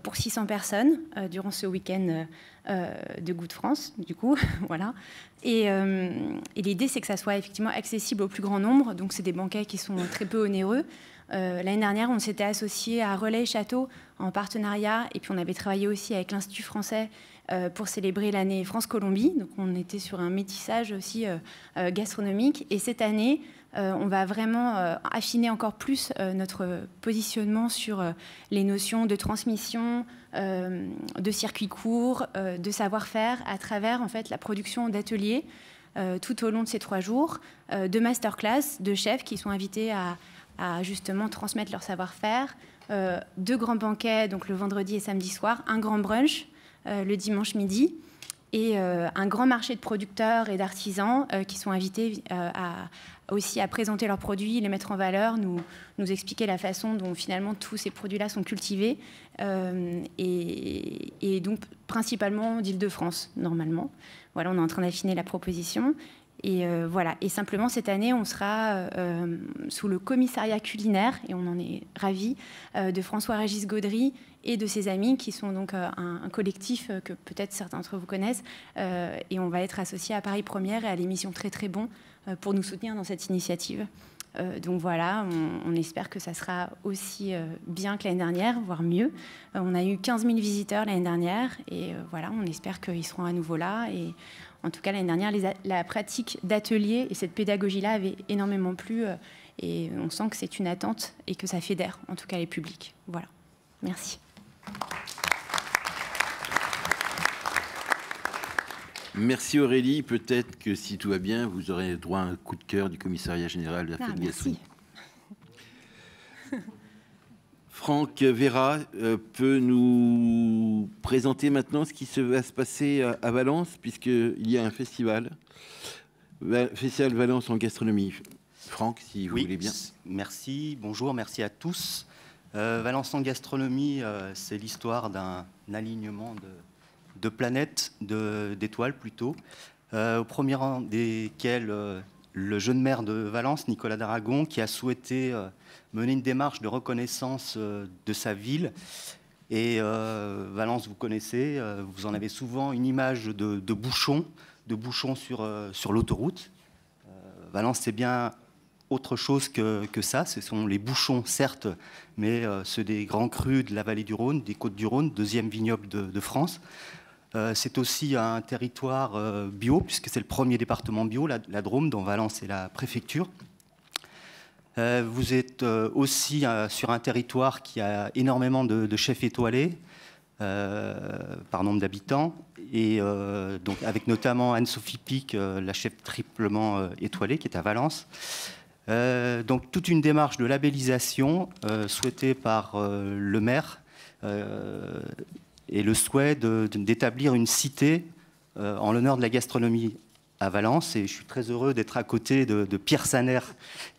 pour 600 personnes durant ce week-end de Goût de France, du coup, voilà. Et l'idée, c'est que ça soit effectivement accessible au plus grand nombre. Donc, c'est des banquets qui sont très peu onéreux. L'année dernière, on s'était associé à Relais Château en partenariat, et puis on avait travaillé aussi avec l'Institut français pour célébrer l'année France-Colombie. Donc on était sur un métissage aussi gastronomique. Et cette année, on va vraiment affiner encore plus notre positionnement sur les notions de transmission, de circuits courts, de savoir-faire à travers en fait la production d'ateliers tout au long de ces 3 jours, de masterclass, de chefs qui sont invités à justement transmettre leur savoir-faire, 2 grands banquets, donc le vendredi et samedi soir, un grand brunch le dimanche midi, et un grand marché de producteurs et d'artisans qui sont invités aussi à présenter leurs produits, les mettre en valeur, nous expliquer la façon dont finalement tous ces produits-là sont cultivés, et donc principalement d'Île-de-France, normalement. Voilà, on est en train d'affiner la proposition. Et voilà. Et simplement, cette année, on sera sous le commissariat culinaire, et on en est ravis, de François-Régis Gaudry et de ses amis, qui sont donc un collectif que peut-être certains d'entre vous connaissent. Et on va être associés à Paris Première et à l'émission Très Très Bon pour nous soutenir dans cette initiative. Donc voilà, on espère que ça sera aussi bien que l'année dernière, voire mieux. On a eu 15 000 visiteurs l'année dernière, et voilà, on espère qu'ils seront à nouveau là. Et en tout cas, l'année dernière, la pratique d'atelier et cette pédagogie-là avait énormément plu, et on sent que c'est une attente et que ça fédère, en tout cas, les publics. Voilà. Merci. Merci Aurélie. Peut-être que si tout va bien, vous aurez droit à un coup de cœur du commissariat général de la fête gastronomique. Franck Vera peut nous présenter maintenant ce qui va se passer à Valence, puisqu'il y a un festival Valence en gastronomie. Franck, si vous voulez bien. Merci, bonjour, merci à tous. Valence en gastronomie, c'est l'histoire d'un alignement de planètes, d'étoiles plutôt, au premier rang desquelles le jeune maire de Valence, Nicolas d'Aragon, qui a souhaité mener une démarche de reconnaissance de sa ville. Et Valence, vous connaissez, vous en avez souvent une image de bouchons sur l'autoroute. Valence, c'est bien autre chose que ça. Ce sont les bouchons, certes, mais ceux des grands crus de la vallée du Rhône, des côtes du Rhône, 2e vignoble de France. C'est aussi un territoire bio, puisque c'est le premier département bio, la Drôme, dont Valence est la préfecture. Vous êtes aussi sur un territoire qui a énormément de chefs étoilés par nombre d'habitants, et donc avec notamment Anne-Sophie Pic, la chef triplement étoilée, qui est à Valence. Donc toute une démarche de labellisation souhaitée par le maire, et le souhait d'établir une cité en l'honneur de la gastronomie à Valence. Et je suis très heureux d'être à côté de Pierre Saner,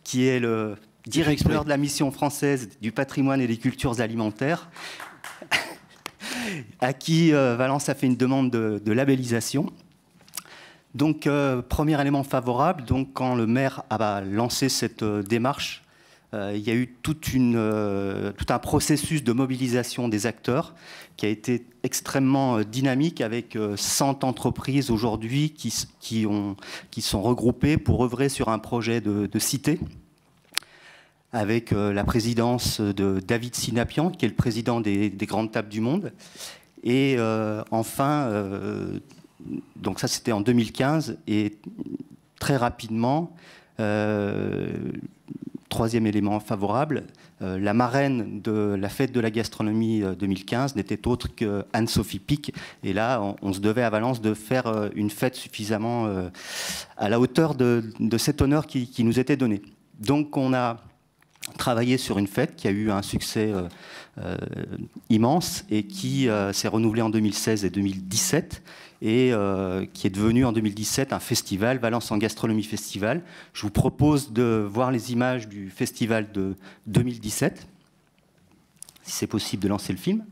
qui est le directeur de la mission française du patrimoine et des cultures alimentaires, à qui Valence a fait une demande de labellisation. Donc, premier élément favorable, donc, quand le maire a lancé cette démarche il y a eu tout un processus de mobilisation des acteurs qui a été extrêmement dynamique, avec 100 entreprises aujourd'hui qui sont regroupées pour œuvrer sur un projet de cité, avec la présidence de David Sinapian, qui est le président des grandes tables du monde. Et enfin, donc ça c'était en 2015, et très rapidement, troisième élément favorable, la marraine de la fête de la gastronomie 2015 n'était autre que Anne-Sophie Pic. Et là, on se devait à Valence de faire une fête suffisamment à la hauteur de cet honneur qui nous était donné. Donc on a travaillé sur une fête qui a eu un succès immense et qui s'est renouvelée en 2016 et 2017 et qui est devenu en 2017 un festival, Valence en Gastronomie Festival. Je vous propose de voir les images du festival de 2017, si c'est possible de lancer le film.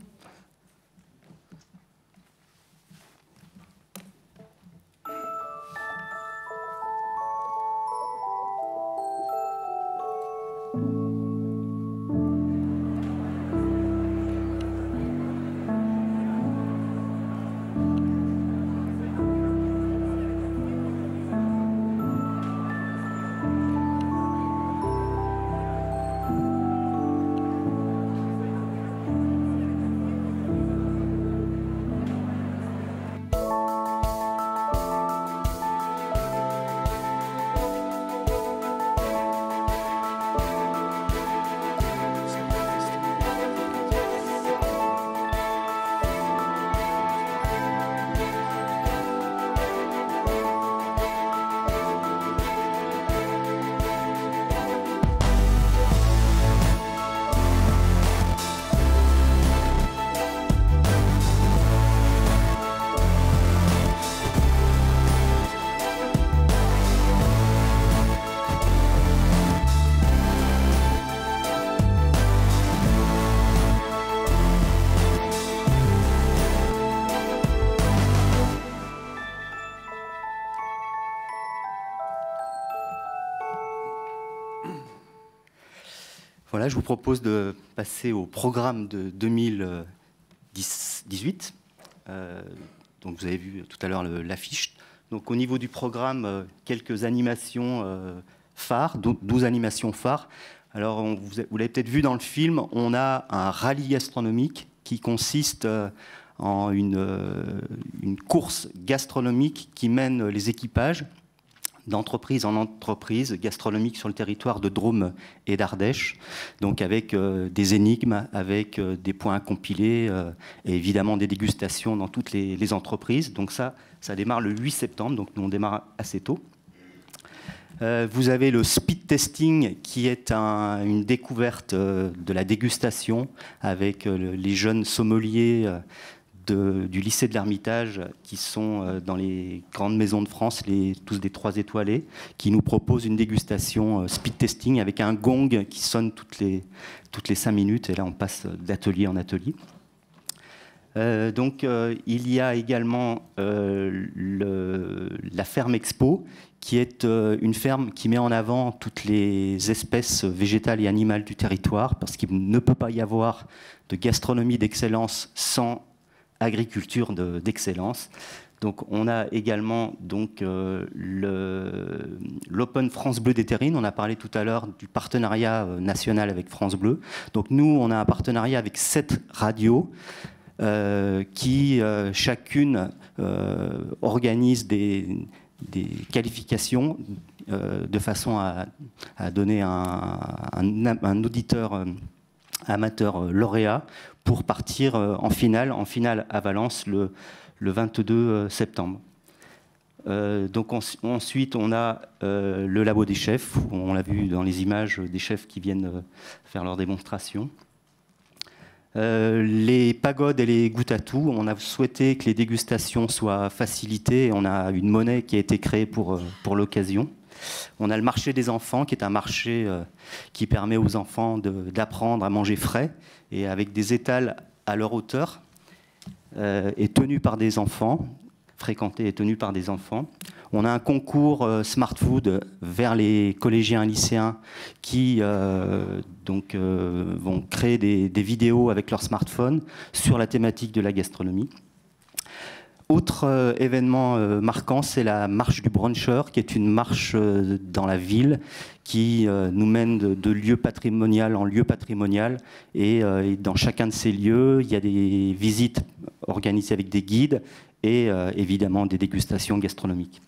Voilà, je vous propose de passer au programme de 2018. Donc vous avez vu tout à l'heure l'affiche. Donc au niveau du programme, quelques animations phares, 12 animations phares. Alors vous l'avez peut-être vu dans le film, on a un rallye gastronomique qui consiste en une course gastronomique qui mène les équipages d'entreprise en entreprise gastronomique sur le territoire de Drôme et d'Ardèche, donc avec des énigmes, avec des points à compiler et évidemment des dégustations dans toutes les entreprises. Donc ça démarre le 8 septembre, donc nous on démarre assez tôt. Vous avez le speed testing qui est une découverte de la dégustation avec les jeunes sommeliers du lycée de l'Ermitage qui sont dans les grandes maisons de France, tous des 3 étoilés, qui nous proposent une dégustation speed testing avec un gong qui sonne toutes les 5 minutes, et là on passe d'atelier en atelier. Donc il y a également la ferme Expo, qui est une ferme qui met en avant toutes les espèces végétales et animales du territoire, parce qu'il ne peut pas y avoir de gastronomie d'excellence sans agriculture d'excellence. Donc on a également l'Open France Bleu des Terrines. On a parlé tout à l'heure du partenariat national avec France Bleu. Donc nous, on a un partenariat avec 7 radios qui chacune organise des qualifications de façon à donner un auditeur amateur lauréat pour partir en finale à Valence le 22 septembre. Donc ensuite, on a le labo des chefs. On l'a vu dans les images des chefs qui viennent faire leur démonstration. Les pagodes et les gouttes à tout, on a souhaité que les dégustations soient facilitées. On a une monnaie qui a été créée pour l'occasion. On a le marché des enfants, qui est un marché qui permet aux enfants d'apprendre à manger frais et avec des étals à leur hauteur et tenus par des enfants. fréquentée et tenue par des enfants. On a un concours Smart Food vers les collégiens et lycéens qui vont créer des vidéos avec leur smartphone sur la thématique de la gastronomie. Autre événement marquant, c'est la marche du bruncher, qui est une marche dans la ville qui nous mène de lieu patrimonial en lieu patrimonial. Et dans chacun de ces lieux, il y a des visites organisées avec des guides et évidemment des dégustations gastronomiques.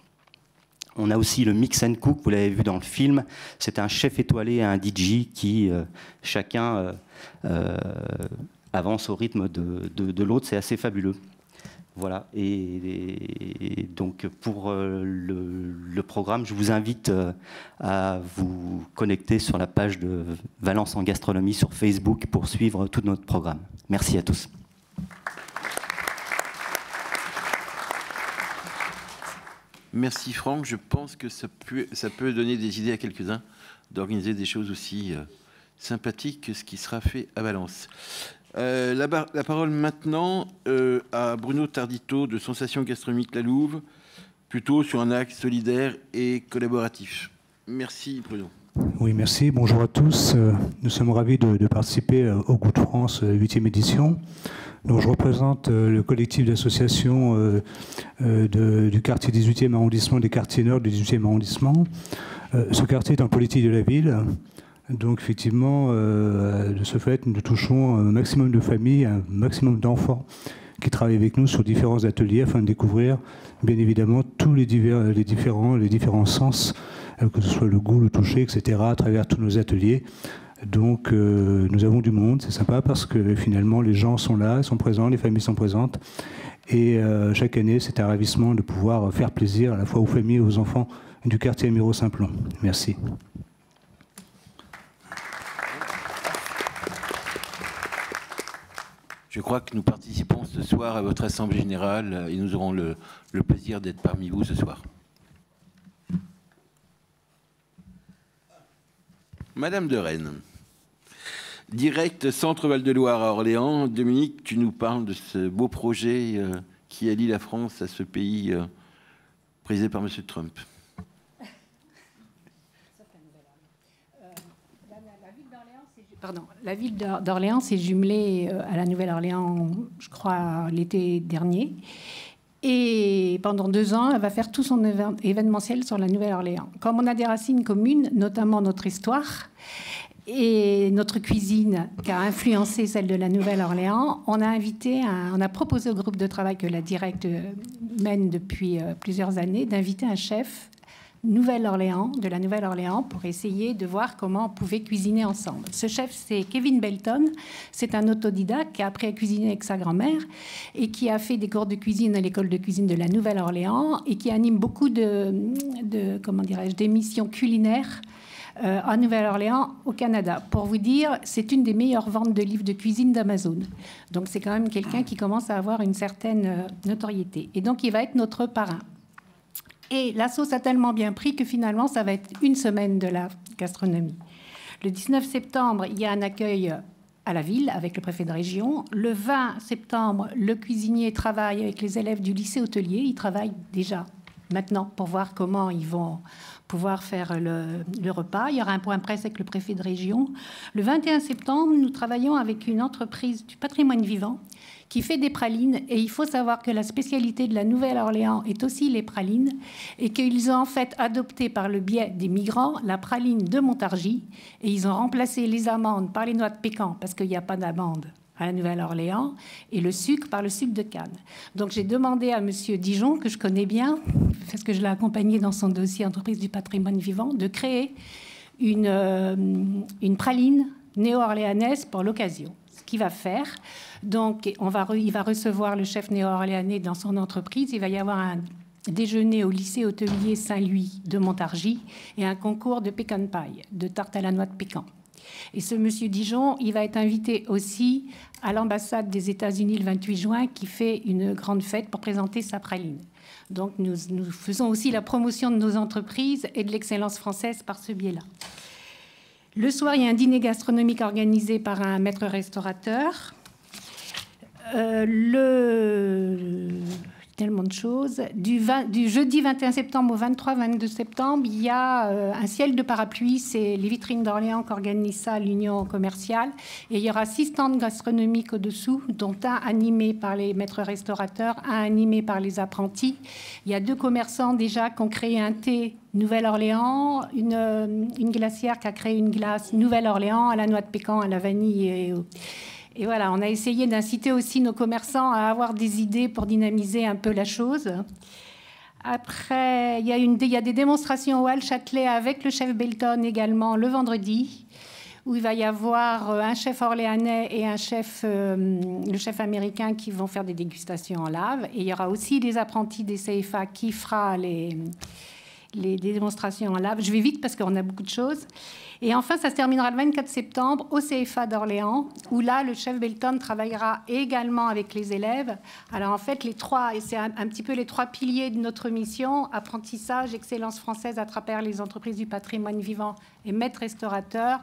On a aussi le Mix and Cook, vous l'avez vu dans le film. C'est un chef étoilé et un DJ qui, chacun, avance au rythme de l'autre. C'est assez fabuleux. Voilà, et donc pour le programme, je vous invite à vous connecter sur la page de Valence en gastronomie sur Facebook pour suivre tout notre programme. Merci à tous. Merci Franck, je pense que ça peut donner des idées à quelques-uns d'organiser des choses aussi sympathiques que ce qui sera fait à Valence. La parole maintenant à Bruno Tardito de Sensations Gastronomiques La Louve, plutôt sur un axe solidaire et collaboratif. Merci Bruno. Oui, merci. Bonjour à tous. Nous sommes ravis de participer au Goût de France 8e édition. Donc, je représente le collectif d'associations du quartier 18e arrondissement, des quartiers nord du 18e arrondissement. Ce quartier est en politique de la ville. Donc effectivement, de ce fait, nous touchons un maximum de familles, un maximum d'enfants qui travaillent avec nous sur différents ateliers afin de découvrir, bien évidemment, tous les différents sens, que ce soit le goût, le toucher, etc., à travers tous nos ateliers. Donc nous avons du monde, c'est sympa parce que finalement les gens sont là, sont présents, les familles sont présentes. Et chaque année, c'est un ravissement de pouvoir faire plaisir à la fois aux familles et aux enfants du quartier Miro-Simplon. Merci. Je crois que nous participons ce soir à votre Assemblée Générale et nous aurons le plaisir d'être parmi vous ce soir. Madame de Rennes, direct Centre Val-de-Loire à Orléans. Dominique, tu nous parles de ce beau projet qui allie la France à ce pays présidé par M. Trump. La ville d'Orléans s'est jumelée à la Nouvelle-Orléans, je crois, l'été dernier. Et pendant 2 ans, elle va faire tout son événementiel sur la Nouvelle-Orléans. Comme on a des racines communes, notamment notre histoire et notre cuisine qui a influencé celle de la Nouvelle-Orléans, on a proposé au groupe de travail que la Directe mène depuis plusieurs années d'inviter un chef de la Nouvelle-Orléans pour essayer de voir comment on pouvait cuisiner ensemble. Ce chef, c'est Kevin Belton. C'est un autodidacte qui a appris à cuisiner avec sa grand-mère et qui a fait des cours de cuisine à l'école de cuisine de la Nouvelle-Orléans et qui anime beaucoup d'émissions culinaires en Nouvelle-Orléans, au Canada. Pour vous dire, c'est une des meilleures ventes de livres de cuisine d'Amazon. Donc c'est quand même quelqu'un qui commence à avoir une certaine notoriété. Et donc il va être notre parrain. Et la sauce a tellement bien pris que finalement, ça va être une semaine de la gastronomie. Le 19 septembre, il y a un accueil à la ville avec le préfet de région. Le 20 septembre, le cuisinier travaille avec les élèves du lycée hôtelier. Ils travaillent déjà maintenant pour voir comment ils vont pouvoir faire le repas. Il y aura un point presse avec le préfet de région. Le 21 septembre, nous travaillons avec une entreprise du patrimoine vivant qui fait des pralines. Et il faut savoir que la spécialité de la Nouvelle-Orléans est aussi les pralines et qu'ils ont en fait adopté par le biais des migrants la praline de Montargis et ils ont remplacé les amandes par les noix de pécan parce qu'il n'y a pas d'amandes à la Nouvelle-Orléans et le sucre par le sucre de canne. Donc j'ai demandé à Monsieur Dijon, que je connais bien, parce que je l'ai accompagné dans son dossier entreprise du patrimoine vivant, de créer une praline néo-orléanaise pour l'occasion. Ce qu'il va faire, donc il va recevoir le chef néo-orléanais dans son entreprise. Il va y avoir un déjeuner au lycée hôtelier Saint-Louis de Montargis et un concours de pecan pie, de tarte à la noix de pécan. Et ce monsieur Dijon, il va être invité aussi à l'ambassade des États-Unis le 28 juin qui fait une grande fête pour présenter sa praline. Donc nous faisons aussi la promotion de nos entreprises et de l'excellence française par ce biais-là. Le soir, il y a un dîner gastronomique organisé par un maître restaurateur. Le tellement de choses. Du jeudi 21 septembre au 23-22 septembre, il y a un ciel de parapluie. C'est les vitrines d'Orléans qu'organise ça, l'Union commerciale. Et il y aura 6 stands gastronomiques au-dessous, dont un animé par les maîtres restaurateurs, un animé par les apprentis. Il y a 2 commerçants déjà qui ont créé un thé Nouvelle-Orléans, une glacière qui a créé une glace Nouvelle-Orléans à la noix de pécan, à la vanille et voilà, on a essayé d'inciter aussi nos commerçants à avoir des idées pour dynamiser un peu la chose. Après, il y a des démonstrations au Hall Châtelet avec le chef Belton également le vendredi, où il va y avoir un chef orléanais et le chef américain qui vont faire des dégustations en lave. Et il y aura aussi les apprentis des CFA qui fera les démonstrations en lave. Je vais vite parce qu'on a beaucoup de choses. Et enfin, ça se terminera le 24 septembre au CFA d'Orléans, où là, le chef Belton travaillera également avec les élèves. Alors en fait, les 3, et c'est un petit peu les 3 piliers de notre mission, apprentissage, excellence française à travers les entreprises du patrimoine vivant et maître restaurateur.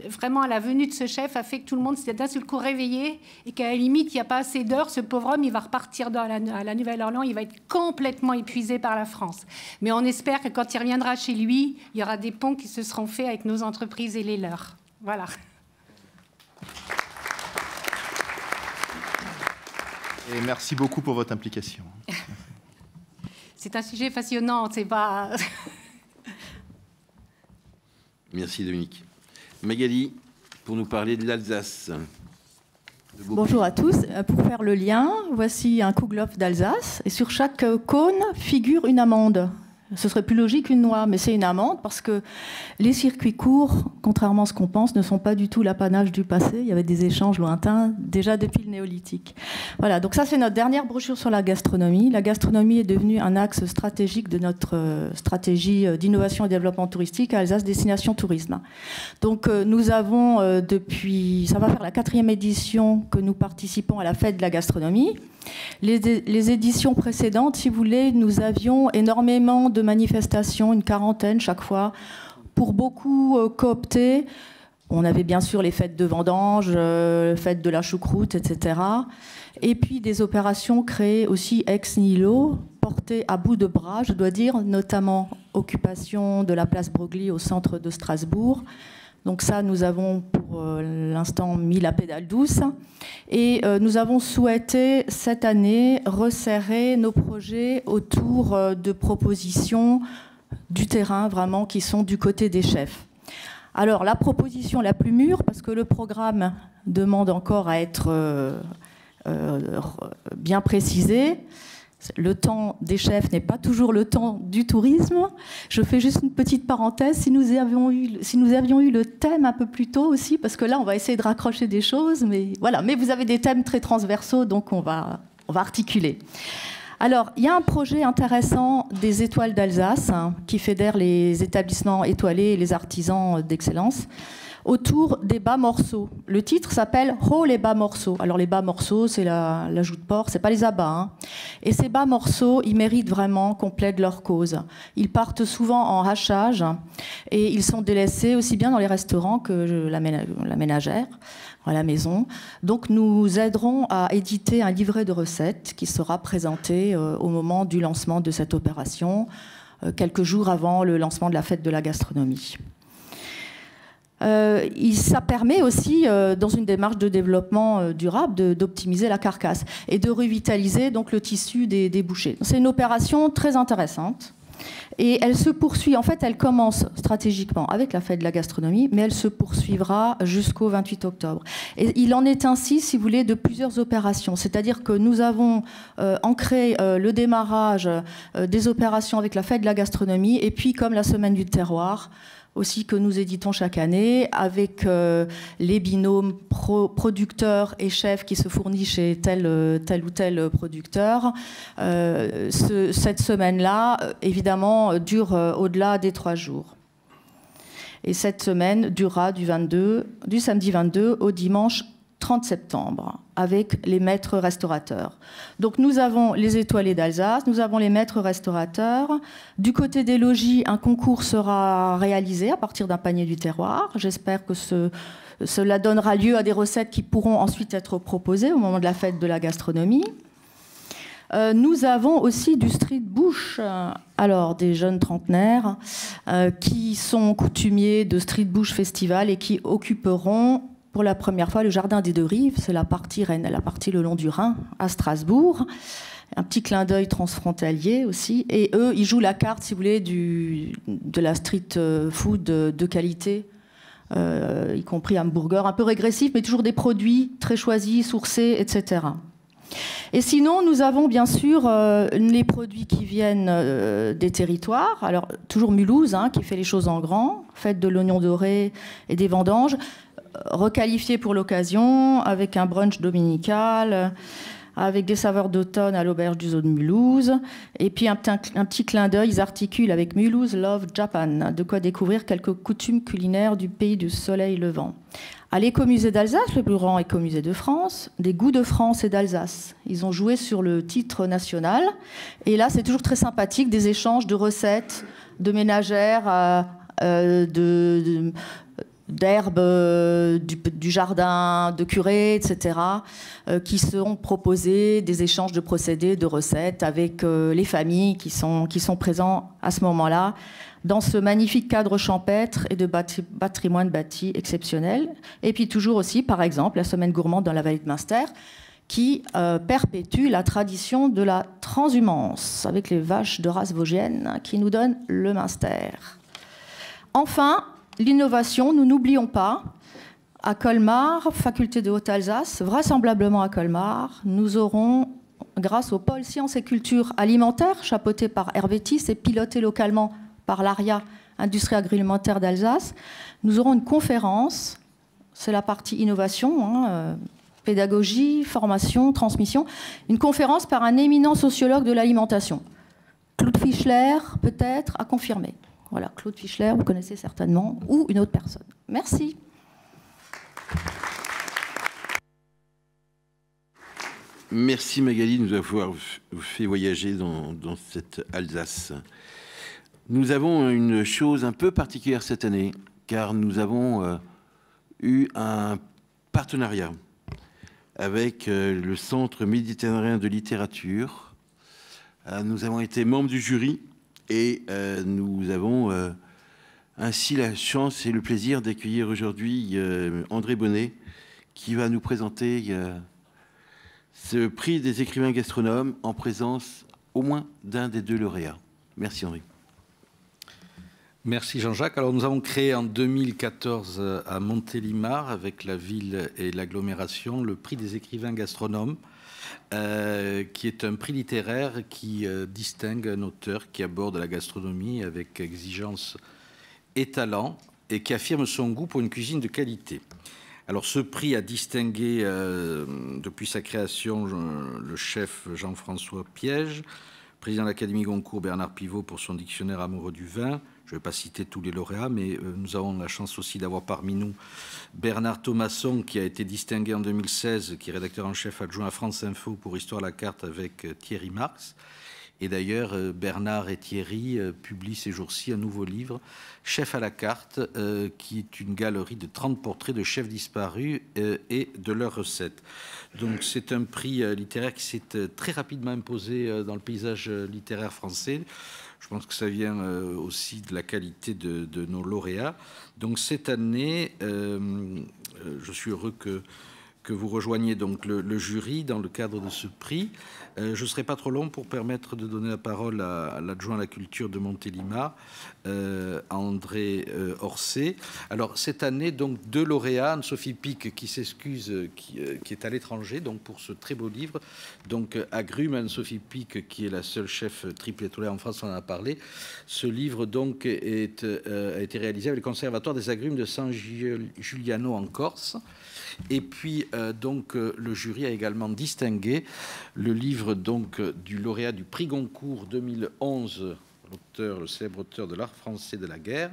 Vraiment, la venue de ce chef a fait que tout le monde s'est d'un seul coup réveillé et qu'à la limite, il n'y a pas assez d'heures. Ce pauvre homme, il va repartir à la Nouvelle-Orléans, il va être complètement épuisé par la France. Mais on espère que quand il reviendra chez lui, il y aura des ponts qui se seront faits avec nos entreprises et les leurs. Voilà. Et merci beaucoup pour votre implication. C'est un sujet passionnant, c'est pas... Merci Dominique. Magali, pour nous parler de l'Alsace. Bonjour à tous. Pour faire le lien, voici un Kugelhopf d'Alsace. Et sur chaque cône figure une amande. Ce serait plus logique une noix, mais c'est une amande parce que les circuits courts, contrairement à ce qu'on pense, ne sont pas du tout l'apanage du passé. Il y avait des échanges lointains déjà depuis le néolithique. Voilà, donc ça c'est notre dernière brochure sur la gastronomie. La gastronomie est devenue un axe stratégique de notre stratégie d'innovation et développement touristique à Alsace Destination Tourisme. Donc nous avons depuis, ça va faire la 4e édition que nous participons à la fête de la gastronomie. Les éditions précédentes, si vous voulez, nous avions énormément de manifestations, une 40aine chaque fois, pour beaucoup coopter. On avait bien sûr les fêtes de vendange, fêtes de la choucroute, etc. Et puis des opérations créées aussi ex nihilo, portées à bout de bras, je dois dire, notamment occupation de la place Broglie au centre de Strasbourg. Donc ça, nous avons pour l'instant mis la pédale douce. Et nous avons souhaité, cette année, resserrer nos projets autour de propositions du terrain, vraiment, qui sont du côté des chefs. Alors, la proposition la plus mûre, parce que le programme demande encore à être bien précisé, le temps des chefs n'est pas toujours le temps du tourisme. Je fais juste une petite parenthèse. Si nous avions eu le thème un peu plus tôt aussi, parce que là, on va essayer de raccrocher des choses, mais voilà. Mais vous avez des thèmes très transversaux, donc on va articuler. Alors, il y a un projet intéressant des Étoiles d'Alsace, qui fédère les établissements étoilés et les artisans d'excellence, autour des bas morceaux. Le titre s'appelle « Oh les bas morceaux ». Alors les bas morceaux, c'est la joue de porc, c'est pas les abats. Et ces bas morceaux, ils méritent vraiment qu'on plaide leur cause. Ils partent souvent en hachage et ils sont délaissés aussi bien dans les restaurants que la ménagère, à la maison. Donc nous aiderons à éditer un livret de recettes qui sera présenté au moment du lancement de cette opération, quelques jours avant le lancement de la fête de la gastronomie. Ça permet aussi, dans une démarche de développement durable, d'optimiser la carcasse et de revitaliser donc, le tissu des bouchers. C'est une opération très intéressante et elle se poursuit. En fait, elle commence stratégiquement avec la fête de la gastronomie, mais elle se poursuivra jusqu'au 28 octobre. Et il en est ainsi, si vous voulez, de plusieurs opérations. C'est-à-dire que nous avons ancré le démarrage des opérations avec la fête de la gastronomie et puis, comme la semaine du terroir, aussi que nous éditons chaque année, avec les binômes producteurs et chefs qui se fournissent chez tel ou tel producteur. Cette semaine-là, évidemment, dure au-delà des 3 jours. Et cette semaine durera du samedi 22 au dimanche 30 septembre, avec les maîtres restaurateurs. Donc nous avons les étoilés d'Alsace, nous avons les maîtres restaurateurs. Du côté des logis, un concours sera réalisé à partir d'un panier du terroir. J'espère que cela donnera lieu à des recettes qui pourront ensuite être proposées au moment de la fête de la gastronomie. Nous avons aussi du street bush, alors des jeunes trentenaires qui sont coutumiers de Street Bush Festival et qui occuperont pour la première fois le Jardin des Deux Rives, c'est la partie Rennes, la partie le long du Rhin, à Strasbourg. Un petit clin d'œil transfrontalier aussi. Et eux, ils jouent la carte, si vous voulez, de la street food de qualité, y compris hamburger, un peu régressif, mais toujours des produits très choisis, sourcés, etc. Et sinon, nous avons bien sûr les produits qui viennent des territoires. Alors, toujours Mulhouse, qui fait les choses en grand, fête de l'oignon doré et des vendanges, requalifié pour l'occasion, avec un brunch dominical, avec des saveurs d'automne à l'auberge du zoo de Mulhouse. Et puis un petit clin d'œil, ils articulent avec Mulhouse Love Japan, de quoi découvrir quelques coutumes culinaires du pays du soleil levant. À l'écomusée d'Alsace, le plus grand écomusée de France, des goûts de France et d'Alsace. Ils ont joué sur le titre national. Et là, c'est toujours très sympathique, des échanges de recettes, de ménagères, d'herbes du jardin, de curés, etc., qui seront proposés, des échanges de procédés, de recettes avec les familles qui sont présents à ce moment-là, dans ce magnifique cadre champêtre et de patrimoine bâti exceptionnel. Et puis toujours aussi, par exemple, la semaine gourmande dans la vallée de Münster, qui perpétue la tradition de la transhumance, avec les vaches de race vosgienne qui nous donnent le Münster. Enfin, l'innovation, nous n'oublions pas, à Colmar, faculté de Haute-Alsace, vraisemblablement à Colmar, nous aurons, grâce au pôle sciences et culture alimentaires, chapeauté par Hervé Tisse et piloté localement par l'ARIA, Industrie agroalimentaire d'Alsace, nous aurons une conférence, c'est la partie innovation, pédagogie, formation, transmission, une conférence par un éminent sociologue de l'alimentation. Claude Fischler, peut-être, à confirmer. Voilà, Claude Fischler, vous connaissez certainement, ou une autre personne. Merci. Merci Magali de nous avoir fait voyager dans cette Alsace. Nous avons une chose un peu particulière cette année, car nous avons eu un partenariat avec le Centre méditerranéen de littérature. Nous avons été membres du jury et nous avons ainsi la chance et le plaisir d'accueillir aujourd'hui André Bonnet, qui va nous présenter ce prix des écrivains gastronomes en présence au moins d'un des deux lauréats. Merci André. Merci Jean-Jacques. Alors nous avons créé en 2014 à Montélimar, avec la ville et l'agglomération, le prix des écrivains gastronomes, qui est un prix littéraire qui distingue un auteur qui aborde la gastronomie avec exigence et talent et qui affirme son goût pour une cuisine de qualité. Alors ce prix a distingué depuis sa création le chef Jean-François Piège, président de l'Académie Goncourt Bernard Pivot pour son dictionnaire amoureux du vin. Je ne vais pas citer tous les lauréats, mais nous avons la chance aussi d'avoir parmi nous Bernard Thomasson, qui a été distingué en 2016, qui est rédacteur en chef adjoint à France Info pour Histoire à la carte avec Thierry Marx. Et d'ailleurs, Bernard et Thierry publient ces jours-ci un nouveau livre, Chef à la carte, qui est une galerie de 30 portraits de chefs disparus et de leurs recettes. Donc c'est un prix littéraire qui s'est très rapidement imposé dans le paysage littéraire français. Je pense que ça vient aussi de la qualité de nos lauréats. Donc cette année, je suis heureux que vous rejoigniez donc le jury dans le cadre de ce prix. Je ne serai pas trop long pour permettre de donner la parole à l'adjoint à la culture de Montélimar, André Orsay. Alors cette année, donc deux lauréats, Anne-Sophie Pic qui s'excuse, qui est à l'étranger, donc pour ce très beau livre. Donc Agrumes, Anne-Sophie Pic, qui est la seule chef triple étoilée en France, on en a parlé. Ce livre donc a été réalisé avec le Conservatoire des Agrumes de San Giuliano en Corse. Et puis donc le jury a également distingué le livre donc du lauréat du prix Goncourt 2011, le célèbre auteur de l'art français de la guerre,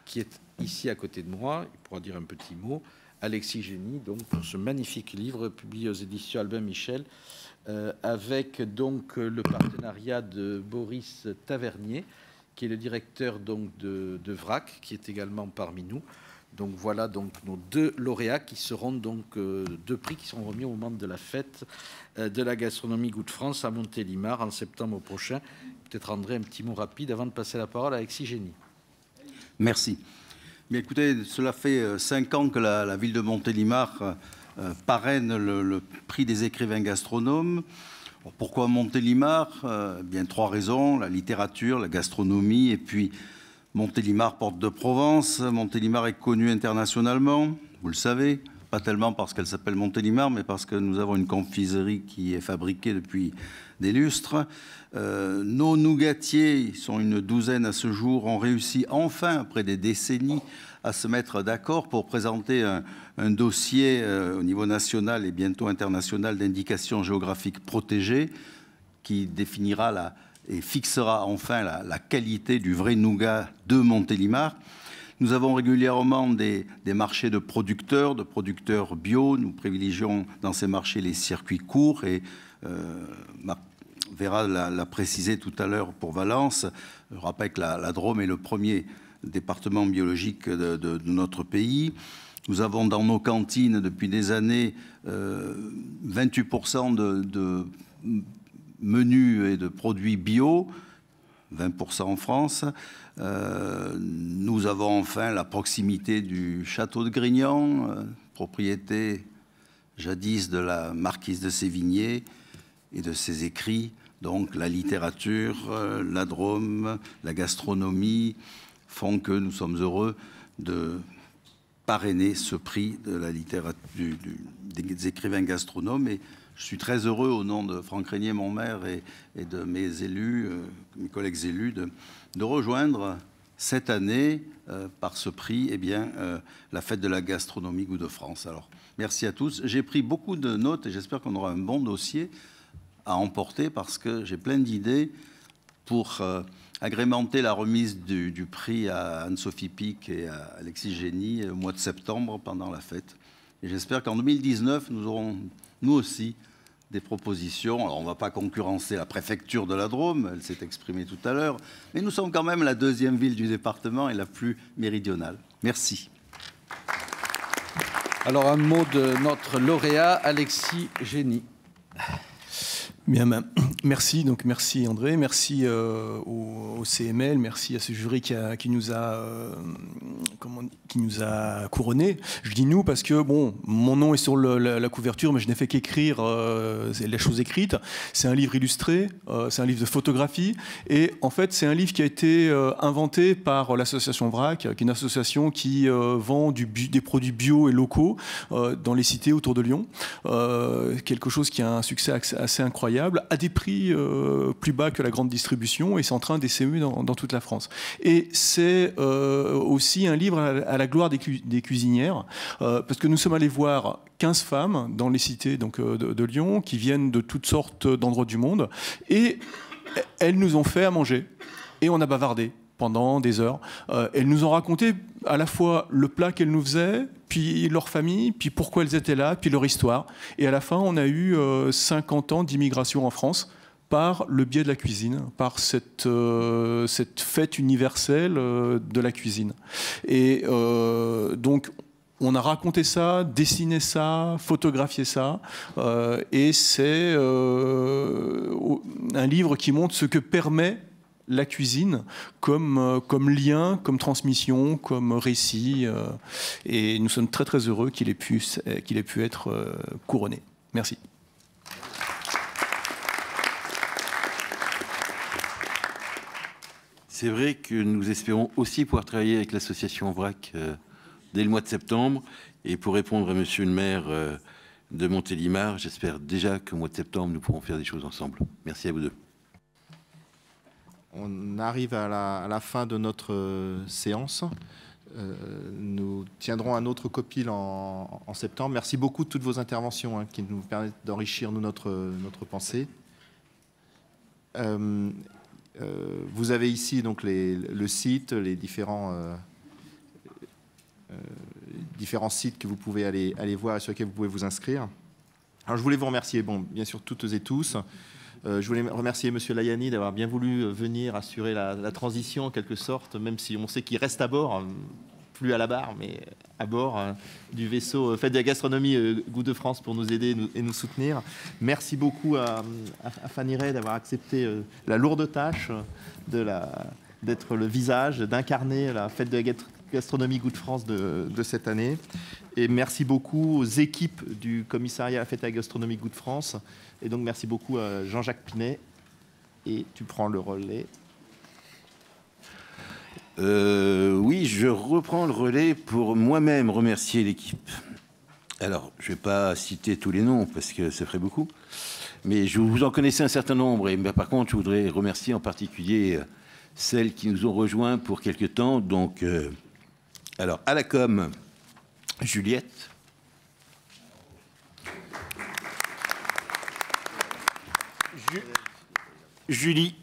qui est ici à côté de moi. Il pourra dire un petit mot. Alexis Génie, donc pour ce magnifique livre publié aux éditions Albin Michel, avec donc le partenariat de Boris Tavernier, qui est le directeur donc de VRAC, qui est également parmi nous. Donc voilà donc nos 2 lauréats qui seront donc 2 prix qui seront remis au moment de la fête de la gastronomie Goût de France à Montélimar en septembre prochain. Peut-être André, un petit mot rapide avant de passer la parole à Alexis Génie. Merci. Mais écoutez, cela fait 5 ans que la ville de Montélimar parraine le prix des écrivains gastronomes. Alors pourquoi Montélimar? Bien 3 raisons, la littérature, la gastronomie et puis Montélimar, porte de Provence. Montélimar est connue internationalement, vous le savez, pas tellement parce qu'elle s'appelle Montélimar, mais parce que nous avons une confiserie qui est fabriquée depuis des lustres. Nos nougatiers, ils sont une douzaine à ce jour, ont réussi enfin, après des décennies, à se mettre d'accord pour présenter un dossier au niveau national et bientôt international d'indications géographiques protégées qui définira et fixera enfin la qualité du vrai nougat de Montélimar. Nous avons régulièrement des marchés de producteurs bio. Nous privilégions dans ces marchés les circuits courts et Vera l'a précisé tout à l'heure pour Valence. Je rappelle que la Drôme est le premier département biologique de notre pays. Nous avons dans nos cantines depuis des années 28% de menus et de produits bio, 20% en France. Nous avons enfin la proximité du château de Grignan, propriété jadis de la marquise de Sévigné et de ses écrits. Donc la littérature, la Drôme, la gastronomie font que nous sommes heureux de parrainer ce prix de la littérature des écrivains gastronomes. Et je suis très heureux, au nom de Franck Régnier, mon maire, et de mes élus, mes collègues élus, de rejoindre cette année, par ce prix, la fête de la gastronomie Goût de France. Alors, merci à tous. J'ai pris beaucoup de notes et j'espère qu'on aura un bon dossier à emporter parce que j'ai plein d'idées pour agrémenter la remise du prix à Anne-Sophie Pic et à Alexis Génie au mois de septembre pendant la fête. Et j'espère qu'en 2019, nous aurons, nous aussi, des propositions. Alors, on ne va pas concurrencer la préfecture de la Drôme, elle s'est exprimée tout à l'heure, mais nous sommes quand même la 2e ville du département et la plus méridionale. Merci. Alors, un mot de notre lauréat, Alexis Génie. Bien, merci. Donc, merci André, merci au CML, merci à ce jury qui nous a couronnés. Je dis nous parce que bon, mon nom est sur la couverture, mais je n'ai fait qu'écrire les choses écrites. C'est un livre illustré, c'est un livre de photographie, et en fait, c'est un livre qui a été inventé par l'association VRAC, qui est une association qui vend des produits bio et locaux dans les cités autour de Lyon. Quelque chose qui a un succès assez incroyable, à des prix plus bas que la grande distribution, et c'est en train d'essaimer dans toute la France. Et c'est aussi un livre à la gloire des cuisinières, parce que nous sommes allés voir 15 femmes dans les cités donc, de Lyon, qui viennent de toutes sortes d'endroits du monde, et elles nous ont fait à manger, et on a bavardé pendant des heures. Elles nous ont raconté à la fois le plat qu'elles nous faisaient, puis leur famille, puis pourquoi elles étaient là, puis leur histoire. Et à la fin, on a eu 50 ans d'immigration en France par le biais de la cuisine, par cette fête universelle de la cuisine. Et donc, on a raconté ça, dessiné ça, photographié ça, et c'est un livre qui montre ce que permet la cuisine comme lien, comme transmission, comme récit. Et nous sommes très très heureux qu'il ait pu être couronné. Merci. C'est vrai que nous espérons aussi pouvoir travailler avec l'association VRAC dès le mois de septembre. Et pour répondre à monsieur le maire de Montélimar, j'espère déjà qu'au mois de septembre, nous pourrons faire des choses ensemble. Merci à vous deux. On arrive à la fin de notre séance. Nous tiendrons un autre copil en septembre. Merci beaucoup de toutes vos interventions qui nous permettent d'enrichir notre pensée. Vous avez ici donc le site, les différents sites que vous pouvez aller voir et sur lesquels vous pouvez vous inscrire. Alors, je voulais vous remercier, bien sûr, toutes et tous. Je voulais remercier M. Layani d'avoir bien voulu venir assurer la transition en quelque sorte, même si on sait qu'il reste à bord. plus à la barre, mais à bord du vaisseau Fête de la gastronomie Goût de France pour nous aider et nous soutenir. Merci beaucoup à Fanny Ray d'avoir accepté la lourde tâche d'être le visage, d'incarner la Fête de la gastronomie Goût de France de cette année. Et merci beaucoup aux équipes du commissariat à la Fête de la gastronomie Goût de France. Et donc merci beaucoup à Jean-Jacques Pinet. Et tu prends le relais. Oui, je reprends le relais pour moi-même remercier l'équipe. Alors, je ne vais pas citer tous les noms parce que ça ferait beaucoup, mais vous en connaissez un certain nombre. Et par contre, je voudrais remercier en particulier celles qui nous ont rejoints pour quelque temps. Donc, alors, à la com, Juliette. Julie.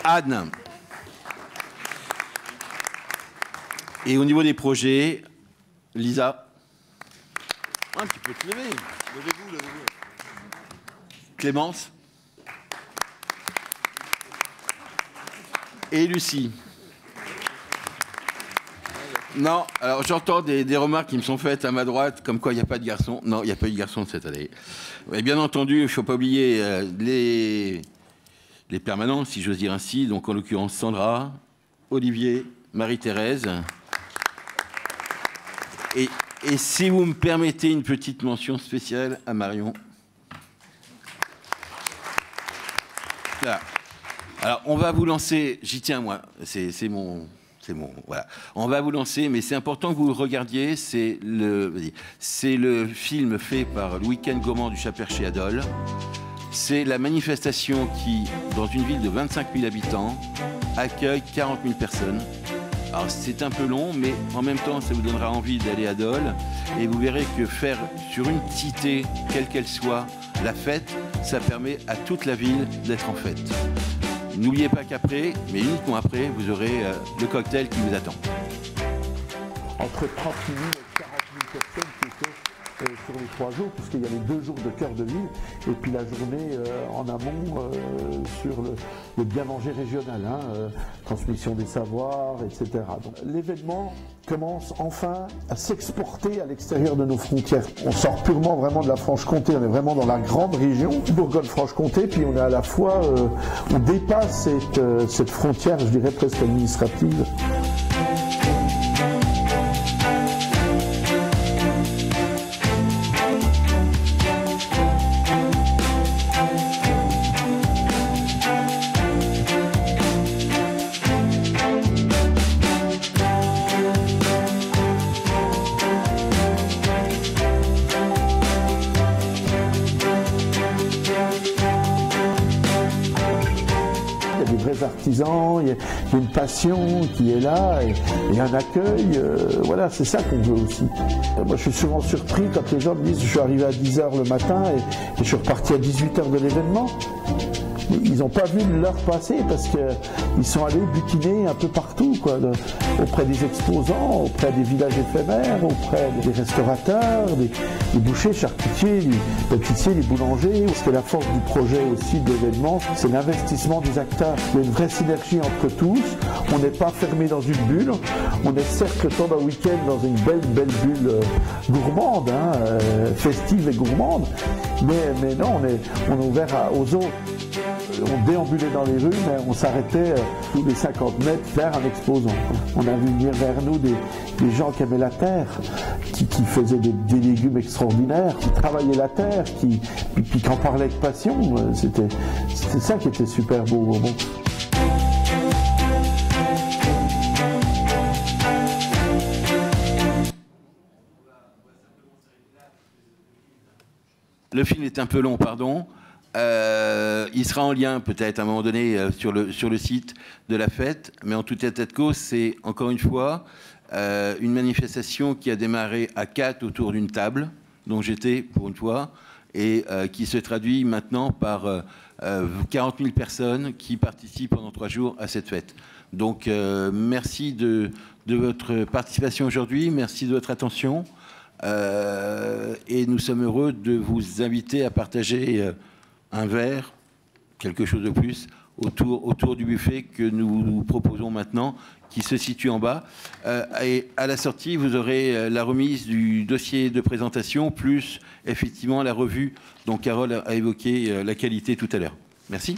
Anne. Et au niveau des projets, Lisa. Un petit peu te lever. Levez-vous, levez-vous. Clémence. Et Lucie. Non, alors j'entends des remarques qui me sont faites à ma droite, comme quoi il n'y a pas de garçons. Non, il n'y a pas eu de garçons cette année. Et bien entendu, il ne faut pas oublier les permanents, si j'ose dire ainsi, donc en l'occurrence Sandra, Olivier, Marie-Thérèse. Et si vous me permettez une petite mention spéciale à Marion. Là. Alors, on va vous lancer, j'y tiens moi, c'est mon, voilà. On va vous lancer, mais c'est important que vous le regardiez, c'est le film fait par le Week-end gourmand du Chat-Perché à Dole. C'est la manifestation qui, dans une ville de 25 000 habitants, accueille 40 000 personnes. Alors c'est un peu long, mais en même temps, ça vous donnera envie d'aller à Dole. Et vous verrez que faire sur une cité, quelle qu'elle soit, la fête, ça permet à toute la ville d'être en fête. N'oubliez pas qu'après, mais uniquement après, vous aurez le cocktail qui vous attend. Entre 30 000 et 40 000 personnes qui étaient sur les 3 jours, puisqu'il y a les 2 jours de cœur de ville, et puis la journée en amont sur le bien manger régional, transmission des savoirs, etc. L'événement commence enfin à s'exporter à l'extérieur de nos frontières. On sort purement vraiment de la Franche-Comté, on est vraiment dans la grande région, Bourgogne-Franche-Comté, puis on est à la fois, on dépasse cette frontière, je dirais presque administrative. Artisans, il y a une passion qui est là et un accueil, voilà, c'est ça qu'on veut aussi. Moi je suis souvent surpris quand les gens me disent je suis arrivé à 10h le matin et je suis reparti à 18h de l'événement. Ils n'ont pas vu l'heure passer parce qu'ils sont allés butiner un peu partout, quoi, auprès des exposants, auprès des villages éphémères, auprès des restaurateurs, des bouchers, charcutiers, les pâtissiers, les boulangers. Parce que la force du projet aussi de l'événement, c'est l'investissement des acteurs. Il y a une vraie synergie entre tous. On n'est pas fermé dans une bulle. On est certes le temps d'un week-end dans une belle bulle gourmande, festive et gourmande. Mais non, on est ouvert aux autres. On déambulait dans les rues, mais on s'arrêtait tous les 50 mètres faire un exposant. On a vu venir vers nous des gens qui aimaient la terre, qui faisaient des légumes extraordinaires, qui travaillaient la terre, qui en parlaient avec passion. C'était ça qui était super beau. Bon. Le film est un peu long, pardon. Il sera en lien peut-être à un moment donné sur le site de la fête, mais en tout état de cause, c'est encore une fois une manifestation qui a démarré à 4 autour d'une table, dont j'étais pour une fois, et qui se traduit maintenant par 40 000 personnes qui participent pendant 3 jours à cette fête. Donc merci de votre participation aujourd'hui, merci de votre attention, et nous sommes heureux de vous inviter à partager un verre quelque chose de plus autour du buffet que nous proposons maintenant, qui se situe en bas. Et à la sortie, vous aurez la remise du dossier de présentation, plus effectivement la revue dont Carole a évoqué la qualité tout à l'heure. Merci.